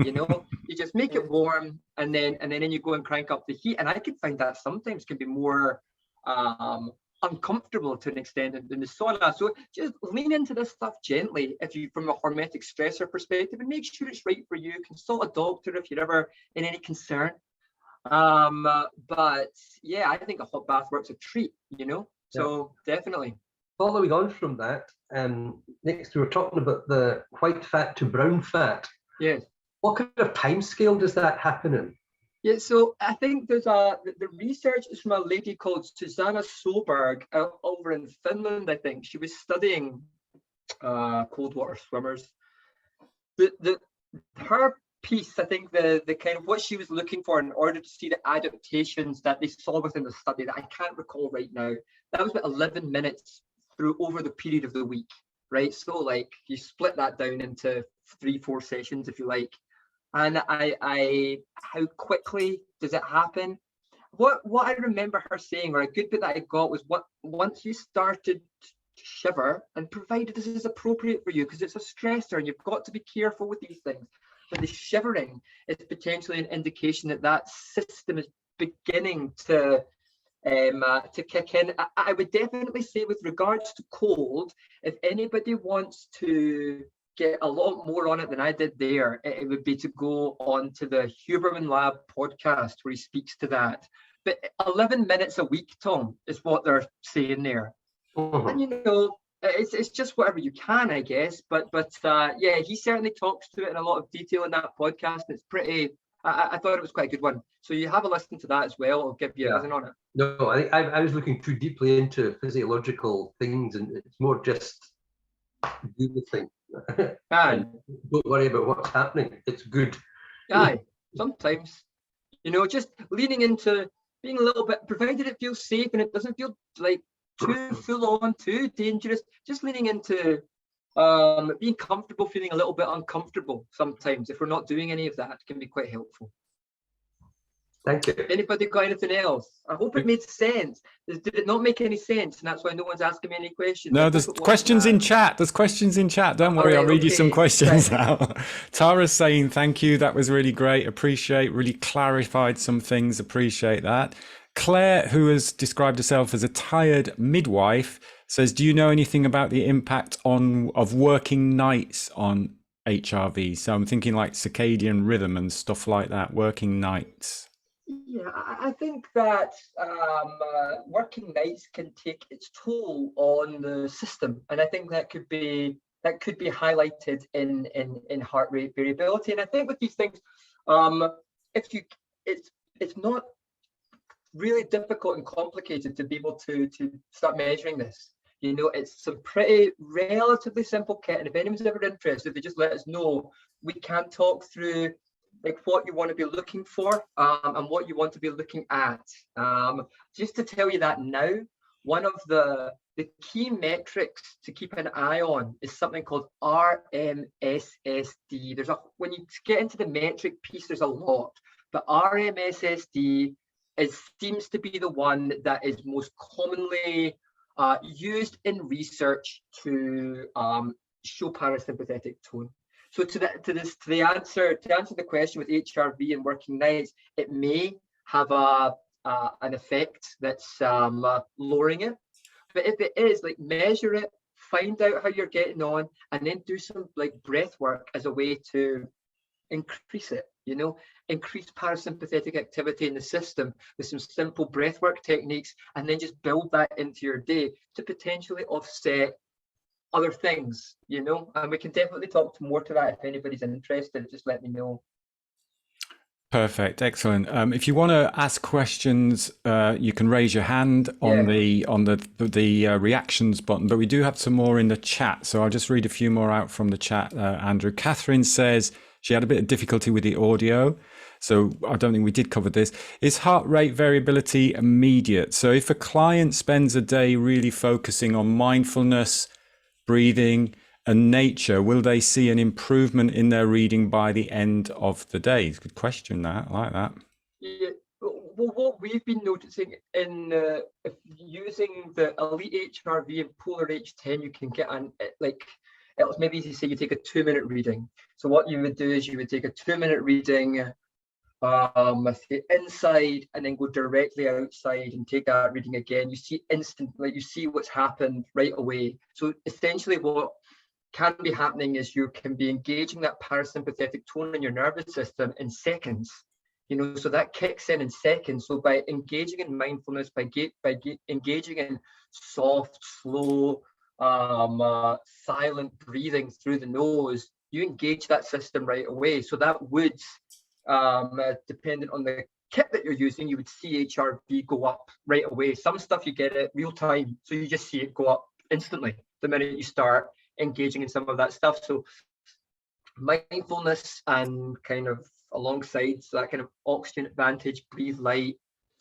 You just make it warm, and then you go and crank up the heat. And I can find that sometimes can be more uncomfortable to an extent than the sauna. So just lean into this stuff gently, if you, from a hormetic stressor perspective, and make sure it's right for you. Consult a doctor if you're ever in any concern. But yeah, I think a hot bath works a treat. So definitely. Following on from that, next we were talking about the white fat to brown fat. Yes. What kind of time scale does that happen in? Yeah, so I think there's the research is from a lady called Susanna Solberg over in Finland. I think she was studying cold water swimmers. Her piece, I think the kind of what she was looking for in order to see the adaptations that they saw within the study that I can't recall right now. That was about 11 minutes through over the period of the week, right? So like you split that down into 3-4 sessions if you like. And how quickly does it happen? What I remember her saying, or a good bit that I got, was once you started to shiver, and provided this is appropriate for you, because it's a stressor and you've got to be careful with these things, but the shivering is potentially an indication that system is beginning to kick in. I would definitely say with regards to cold, if anybody wants to get a lot more on it than I did there, it would be to go on to the Huberman Lab podcast where he speaks to that. But 11 minutes a week, Tom, is what they're saying there. And it's just whatever you can, I guess. But yeah, he certainly talks to it in a lot of detail in that podcast. It's pretty. I thought it was quite a good one. So you have a listen to that as well. I'll give you a listen on it. No, I think I was looking too deeply into physiological things, and it's more just do the thing. And don't worry about what's happening. It's good. Aye, sometimes, just leaning into being a little bit, provided it feels safe and it doesn't feel like too full on, too dangerous. Just leaning into being comfortable, feeling a little bit uncomfortable sometimes. If we're not doing any of that, it can be quite helpful. Thank you. Anybody got anything else? I hope it made sense. Did it not make any sense? And that's why no one's asking me any questions. No, there's questions in chat. There's questions in chat. Don't worry, I'll read you some questions now. Tara's saying, thank you. That was really great. Really clarified some things. Appreciate that. Claire, who has described herself as a tired midwife, says, do you know anything about the impact of working nights on HRV? So I'm thinking like circadian rhythm and stuff like that, working nights. Yeah, I think that working nights can take its toll on the system, and I think that could be highlighted in heart rate variability. And I think with these things, it's not really difficult and complicated to be able to start measuring this. It's some pretty relatively simple kit, and if anyone's ever interested, they just let us know. We can talk through like what you want to be looking for and what you want to be looking at. Just to tell you that now, one of the key metrics to keep an eye on is something called RMSSD. When you get into the metric piece, there's a lot, but RMSSD seems to be the one that is most commonly used in research to show parasympathetic tone. So to answer the question with HRV and working nights, it may have an effect that's lowering it. But if it is, like, measure it, find out how you're getting on, and then do some like breath work as a way to increase it, you know, increase parasympathetic activity in the system with some simple breathwork techniques, and then just build that into your day to potentially offset other things, you know. And we can definitely talk more to that if anybody's interested. Just let me know. Perfect, excellent. If you want to ask questions, you can raise your hand on the reactions button. But we do have some more in the chat, so I'll just read a few more out from the chat. Andrew, Catherine says she had a bit of difficulty with the audio, so I don't think we did cover this. Is heart rate variability immediate? So if a client spends a day really focusing on mindfulness, breathing, and nature, will they see an improvement in their reading by the end of the day? Good question, that. I like that. Yeah, well, what we've been noticing in if using the Elite HRV and Polar H10, you can get it's maybe easy to say you take a 2-minute reading. So what you would do is you would take a 2-minute reading inside, and then go directly outside and take that reading again. You see instantly, you see what's happened right away. So essentially what can be happening is you can be engaging that parasympathetic tone in your nervous system in seconds, you know, so that kicks in seconds. So by engaging in mindfulness, by engaging in soft, slow, silent breathing through the nose, you engage that system right away. So that would, dependent on the kit that you're using, you would see HRV go up right away. Some stuff you get it real time, so you just see it go up instantly the minute you start engaging in some of that stuff. So mindfulness and kind of alongside, so that kind of oxygen advantage, breathe light,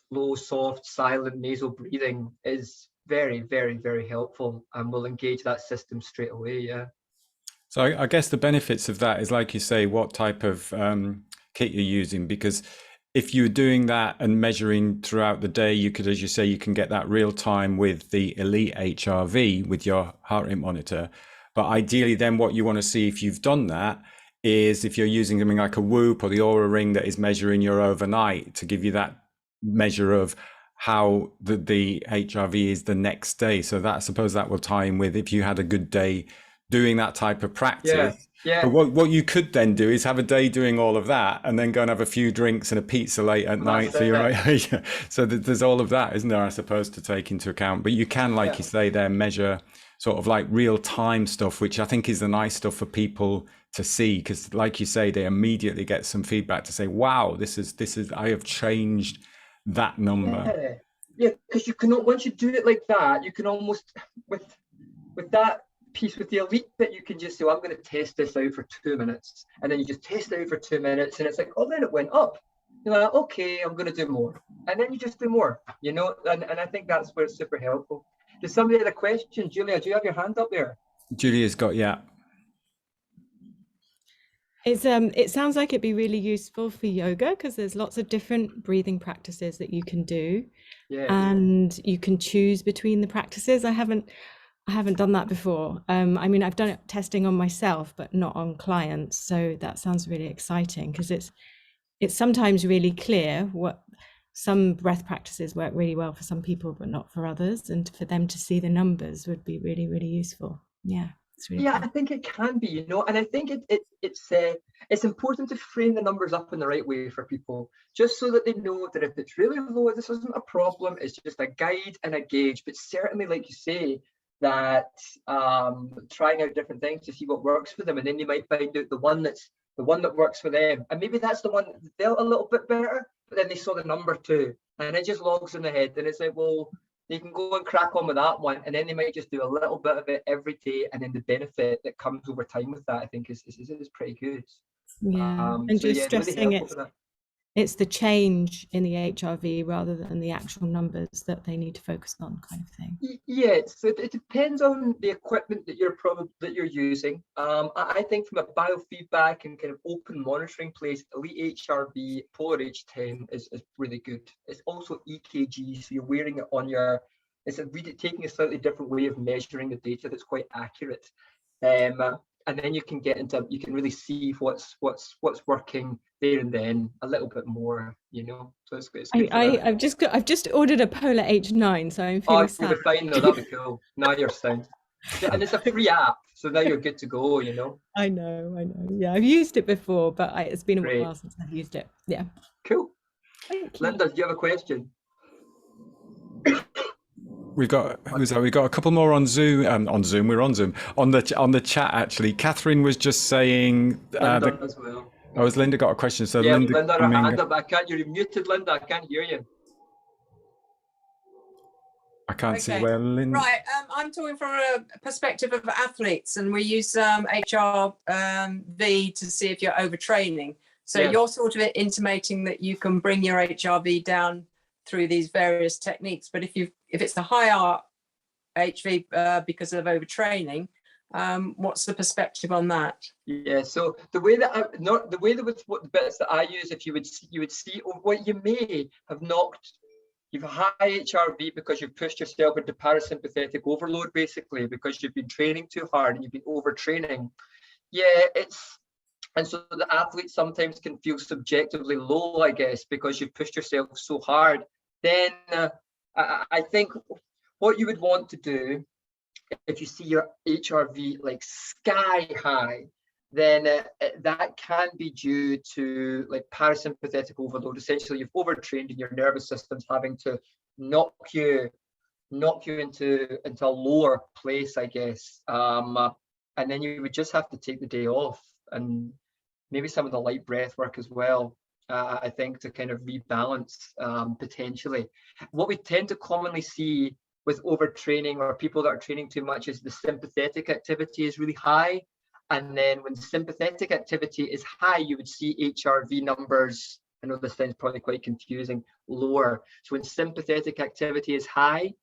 low, soft, silent nasal breathing is very, very, very helpful, and will engage that system straight away. Yeah. So I guess the benefits of that is, like you say, what type of kit you're using, because if you're doing that and measuring throughout the day, you could, as you say, you can get that real time with the Elite HRV with your heart rate monitor. But ideally then what you want to see, if you've done that, is if you're using something like a Whoop or the Aura Ring that is measuring your overnight, to give you that measure of how the HRV is the next day. So that, I suppose that will tie in with if you had a good day doing that type of practice. Yeah. But what you could then do is have a day doing all of that, and then go and have a few drinks and a pizza late at night. So you're right. So there's all of that, isn't there, I suppose, to take into account. But you can, like you say there, measure sort of like real time stuff, which I think is the nice stuff for people to see, because like you say, they immediately get some feedback to say, wow, this is I have changed that number. Yeah, because you can, once you do it like that, you can almost, with that piece with the Elite, that you can just say, well, I'm going to test this out for 2 minutes, and then you just test it out for 2 minutes, and it's like, oh, then it went up. You're like, okay, I'm going to do more, and then you just do more, you know. And I think that's where it's super helpful. Does somebody have a question? Julia, do you have your hand up there? Julia's got, yeah. It sounds like it'd be really useful for yoga, because there's lots of different breathing practices that you can do, and you can choose between the practices. I haven't done that before. I mean, I've done it testing on myself, but not on clients. So that sounds really exciting, because it's sometimes really clear what some breath practices work really well for some people, but not for others. And for them to see the numbers would be really, really useful. Yeah. Really cool. I think it can be, you know, and I think it's important to frame the numbers up in the right way for people, just so that they know that if it's really low, this isn't a problem. It's just a guide and a gauge. But certainly, like you say, that trying out different things to see what works for them, and then they might find out the one that works for them, and maybe that's the one that felt a little bit better, but then they saw the number 2, and it just logs in the head, and it's like, well, they can go and crack on with that one, and then they might just do a little bit of it every day, and then the benefit that comes over time with that, I think, is pretty good. Yeah, and so just stressing really it's the change in the HRV rather than the actual numbers that they need to focus on, kind of thing. Yeah, so it depends on the equipment that you're using. I think from a biofeedback and kind of open monitoring place, Elite HRV, Polar H10 is really good. It's also EKG, so you're wearing it on your. It's taking a slightly different way of measuring the data that's quite accurate. and then you can get into, you can really see what's working there and then a little bit more, you know. So it's good. I've just ordered a Polar H9, so I'm feeling sad. You'll be fine though. That'll be cool. Now you're sound. And it's a free app, so now you're good to go, you know. I know. Yeah, I've used it before, but it's been a while since I've used it. Yeah. Cool. Linda, do you have a question? We've got a couple more on Zoom. We're on Zoom on the chat actually. Catherine was just saying. Linda as well. Oh, has Linda got a question? So yeah, Linda, her hand up. You're muted, Linda. I can't hear you. I can't see where Linda. Right, I'm talking from a perspective of athletes, and we use HRV to see if you're overtraining. So you're sort of intimating that you can bring your HRV down through these various techniques. But if it's a higher HV because of overtraining, what's the perspective on that? Yeah, so the way that what the bits that I use, if you would see what you may have knocked. You've a high HRV because you've pushed yourself into parasympathetic overload, basically, because you've been training too hard and you've been overtraining. Yeah, and so the athlete sometimes can feel subjectively low, I guess, because you've pushed yourself so hard. Then I think what you would want to do, if you see your HRV like sky high, then that can be due to like parasympathetic overload. Essentially, you've overtrained and your nervous system's having to knock you into a lower place, I guess. And then you would just have to take the day off, and maybe some of the light breath work as well, I think, to kind of rebalance potentially. What we tend to commonly see with overtraining or people that are training too much is the sympathetic activity is really high. And then when sympathetic activity is high, you would see HRV numbers, I know this sounds probably quite confusing, lower. So when sympathetic activity is high,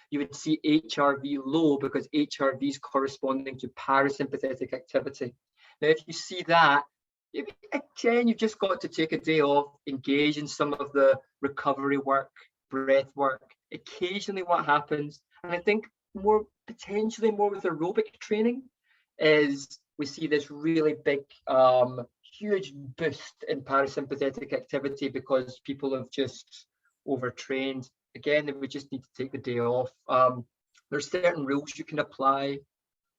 you would see HRV low because HRV is corresponding to parasympathetic activity. Now, if you see that, again, you've just got to take a day off, engage in some of the recovery work, breath work. Occasionally what happens, and I think potentially more with aerobic training, is we see this really big, huge boost in parasympathetic activity because people have just overtrained. Again, then we just need to take the day off. There's certain rules you can apply.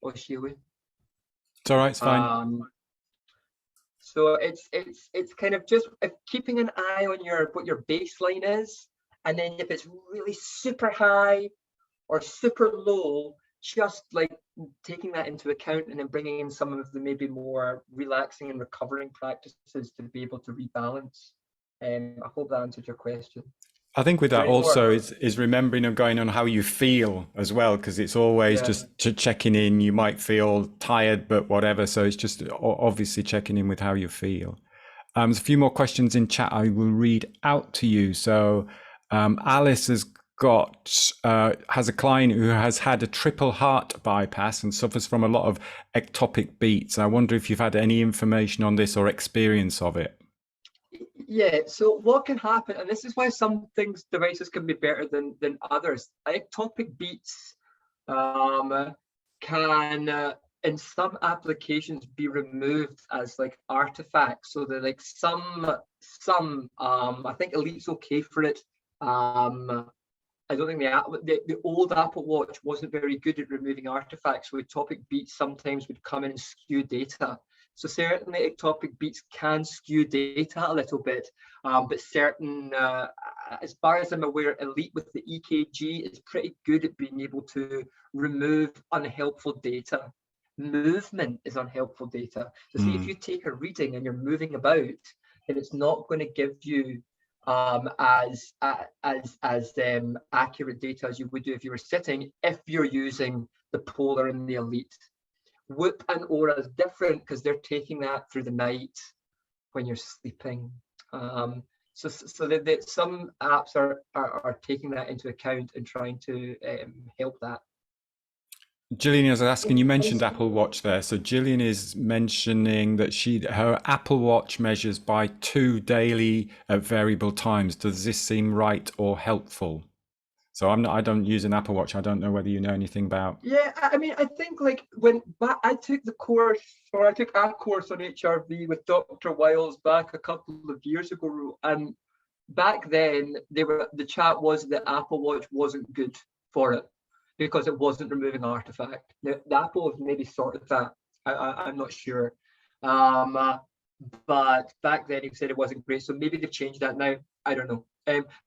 Oh, Sheila. It's all right, it's fine. So it's kind of just keeping an eye on what your baseline is, and then if it's really super high or super low, just like taking that into account and then bringing in some of the maybe more relaxing and recovering practices to be able to rebalance. I hope that answered your question. I think with that also is remembering and going on how you feel as well, because it's always just checking in. You might feel tired, but whatever. So it's just obviously checking in with how you feel. There's a few more questions in chat. I will read out to you. So Alice has a client who has had a triple heart bypass and suffers from a lot of ectopic beats. I wonder if you've had any information on this or experience of it. Yeah, so what can happen, and this is why some devices can be better than others. Ectopic beats can in some applications be removed as like artifacts. So they're like some I think Elite's okay for it. I don't think the old Apple Watch wasn't very good at removing artifacts. So ectopic beats sometimes would come in and skew data. So certainly ectopic beats can skew data a little bit, but certain, as far as I'm aware, Elite with the EKG is pretty good at being able to remove unhelpful data. Movement is unhelpful data. So see, if you take a reading and you're moving about, then it's not going to give you as accurate data as you would do if you were sitting, if you're using the Polar and the Elite. Whoop and Aura is different because they're taking that through the night when you're sleeping. So that some apps are taking that into account and trying to help that. Gillian is asking, you mentioned Apple Watch there. So Gillian is mentioning that her Apple Watch measures by 2 daily at variable times. Does this seem right or helpful? So I don't use an Apple Watch. I don't know whether you know anything about. Yeah, I mean, I think like I took a course on HRV with Dr. Wiles back a couple of years ago, and back then the chat was that Apple Watch wasn't good for it because it wasn't removing artifact. Now, the Apple have maybe sorted that. I'm not sure. But back then he said it wasn't great, so maybe they've changed that now. I don't know.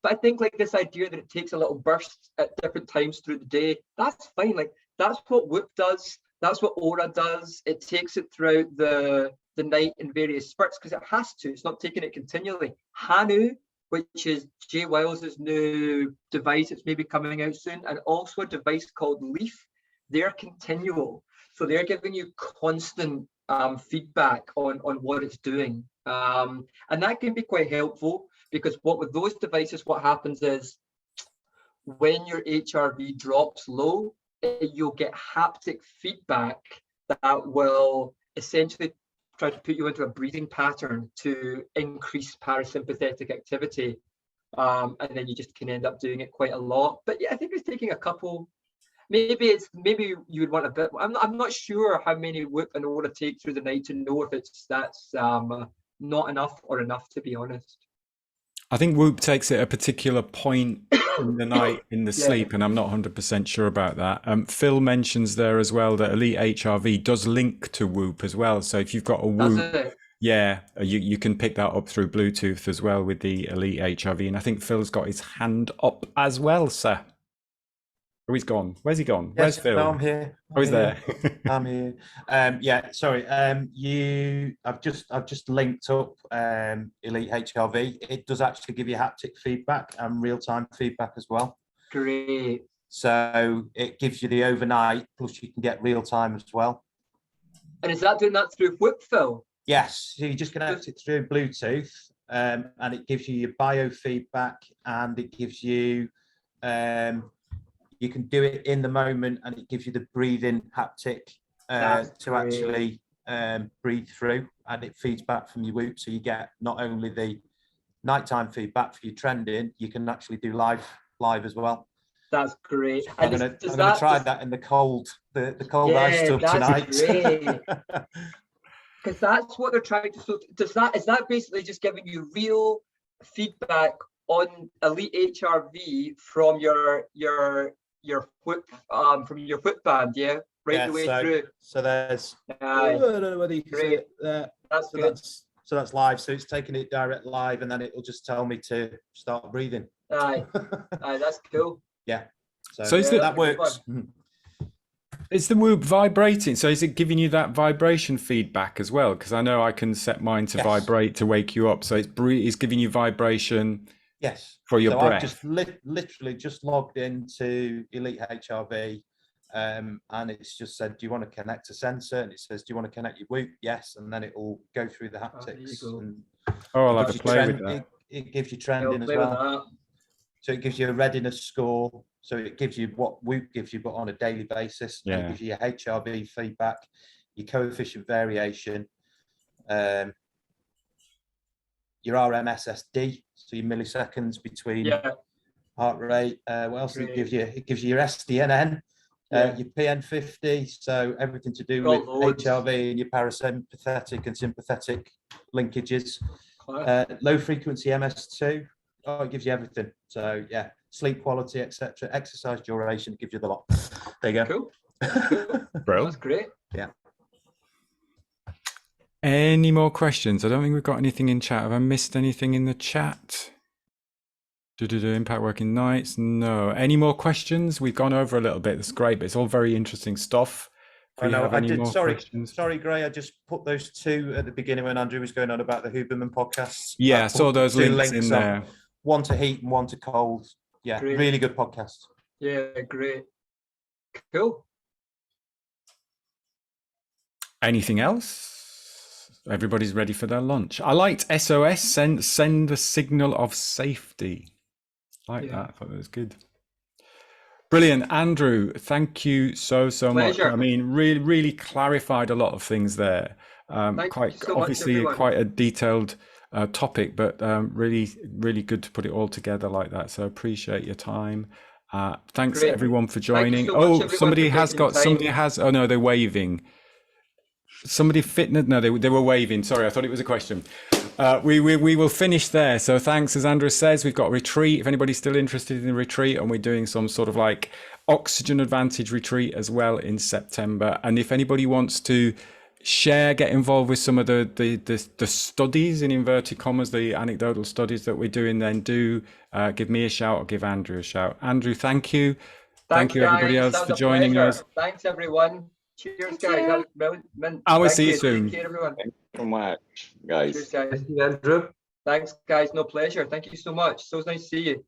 But I think like this idea that it takes a little bursts at different times through the day, that's fine. Like that's what Whoop does. That's what Aura does. It takes it throughout the night in various spurts because it has to. It's not taking it continually. Hanu, which is Jay Wiles's new device, it's maybe coming out soon, and also a device called Leaf. They're continual, so they're giving you constant feedback on what it's doing, and that can be quite helpful because with those devices, what happens is when your HRV drops low, you'll get haptic feedback that will essentially try to put you into a breathing pattern to increase parasympathetic activity, and then you just can end up doing it quite a lot. But yeah, I think it's taking a couple. Maybe you would want a bit. I'm not sure how many Whoop and Aura take through the night to know if that's not enough or enough, to be honest. I think Whoop takes it at a particular point in the night in the sleep, and I'm not 100% sure about that. Phil mentions there as well that Elite HRV does link to Whoop as well. So if you've got a Whoop, you can pick that up through Bluetooth as well with the Elite HRV. And I think Phil's got his hand up as well, sir. Oh, he's gone. Where's he gone? Where's Phil? No, I'm here. He's there. I'm here. Sorry. I've just linked up Elite HRV. It does actually give you haptic feedback and real-time feedback as well. Great. So it gives you the overnight, plus you can get real-time as well. And is that doing that through Whoop, Phil? Yes. So you just connect it through Bluetooth, and it gives you your biofeedback, and it gives you you can do it in the moment, and it gives you the breathing haptic to actually breathe through, and it feeds back from your Whoop. So you get not only the nighttime feedback for your trending, you can actually do live as well. That's great. I'm going to try that in the cold ice tub tonight. Because that's what they're trying to. So is that basically just giving you real feedback on Elite HRV from your Whoop from your Whoop band, right the way through. So there's I don't know whether you can see it there. That's good. So that's live. So it's taking it direct live, and then it will just tell me to start breathing. Aye, that's cool. Yeah. So that works. Is the Whoop vibrating? So is it giving you that vibration feedback as well? Because I know I can set mine to vibrate to wake you up. So it's giving you vibration. Yes. For your breath. I've just literally just logged into Elite HRV, and it's just said, do you want to connect a sensor? And it says, do you want to connect your Whoop? Yes. And then it will go through the haptics. I'll have to play with that. It gives you trending as well. So it gives you a readiness score. So it gives you what Whoop gives you, but on a daily basis. Yeah. And it gives you your HRV feedback, your coefficient variation, your RMSSD, so your milliseconds between heart rate. What else does it give you? It gives you your SDNN, your PN50, so everything to do with HRV and your parasympathetic and sympathetic linkages. Low frequency MS2, it gives you everything. So sleep quality, etc. Exercise duration, it gives you the lot. There you go. Cool. Bro. That's great. Yeah. Any more questions? I don't think we've got anything in chat. Have I missed anything in the chat? Impact working nights? No. Any more questions? We've gone over a little bit. That's great, but it's all very interesting stuff. I know. Sorry, Gray. I just put those two at the beginning when Andrew was going on about the Huberman podcasts. Yeah, I saw those links in there. One to heat and one to cold. Yeah, great. Really good podcast. Yeah, great. Cool. Anything else? Everybody's ready for their lunch. I liked SOS, send the signal of safety. That. I thought that was good. Brilliant. Andrew, thank you so much. I mean, really clarified a lot of things there. Quite obviously quite a detailed topic, but really good to put it all together like that. So appreciate your time. Thanks Great. everyone for joining. So much, everyone, somebody has got, somebody has, oh no, they're waving. Somebody fitness, no, they were waving. Sorry, I thought it was a question. We will finish there. So thanks, as Andrew says, we've got a retreat. If anybody's still interested in the retreat, and we're doing some sort of like oxygen advantage retreat as well in September. And if anybody wants to share, get involved with some of the studies, in inverted commas, the anecdotal studies that we're doing, then do give me a shout or give Andrew a shout. Andrew, thank you. Thank you, everybody else, for joining us. Thanks, everyone. Cheers, guys. I will see you soon. Take care, everyone. Thank you so much, guys. Cheers, guys. Thank you, Andrew. Thanks, guys. No pleasure. Thank you so much. So nice to see you.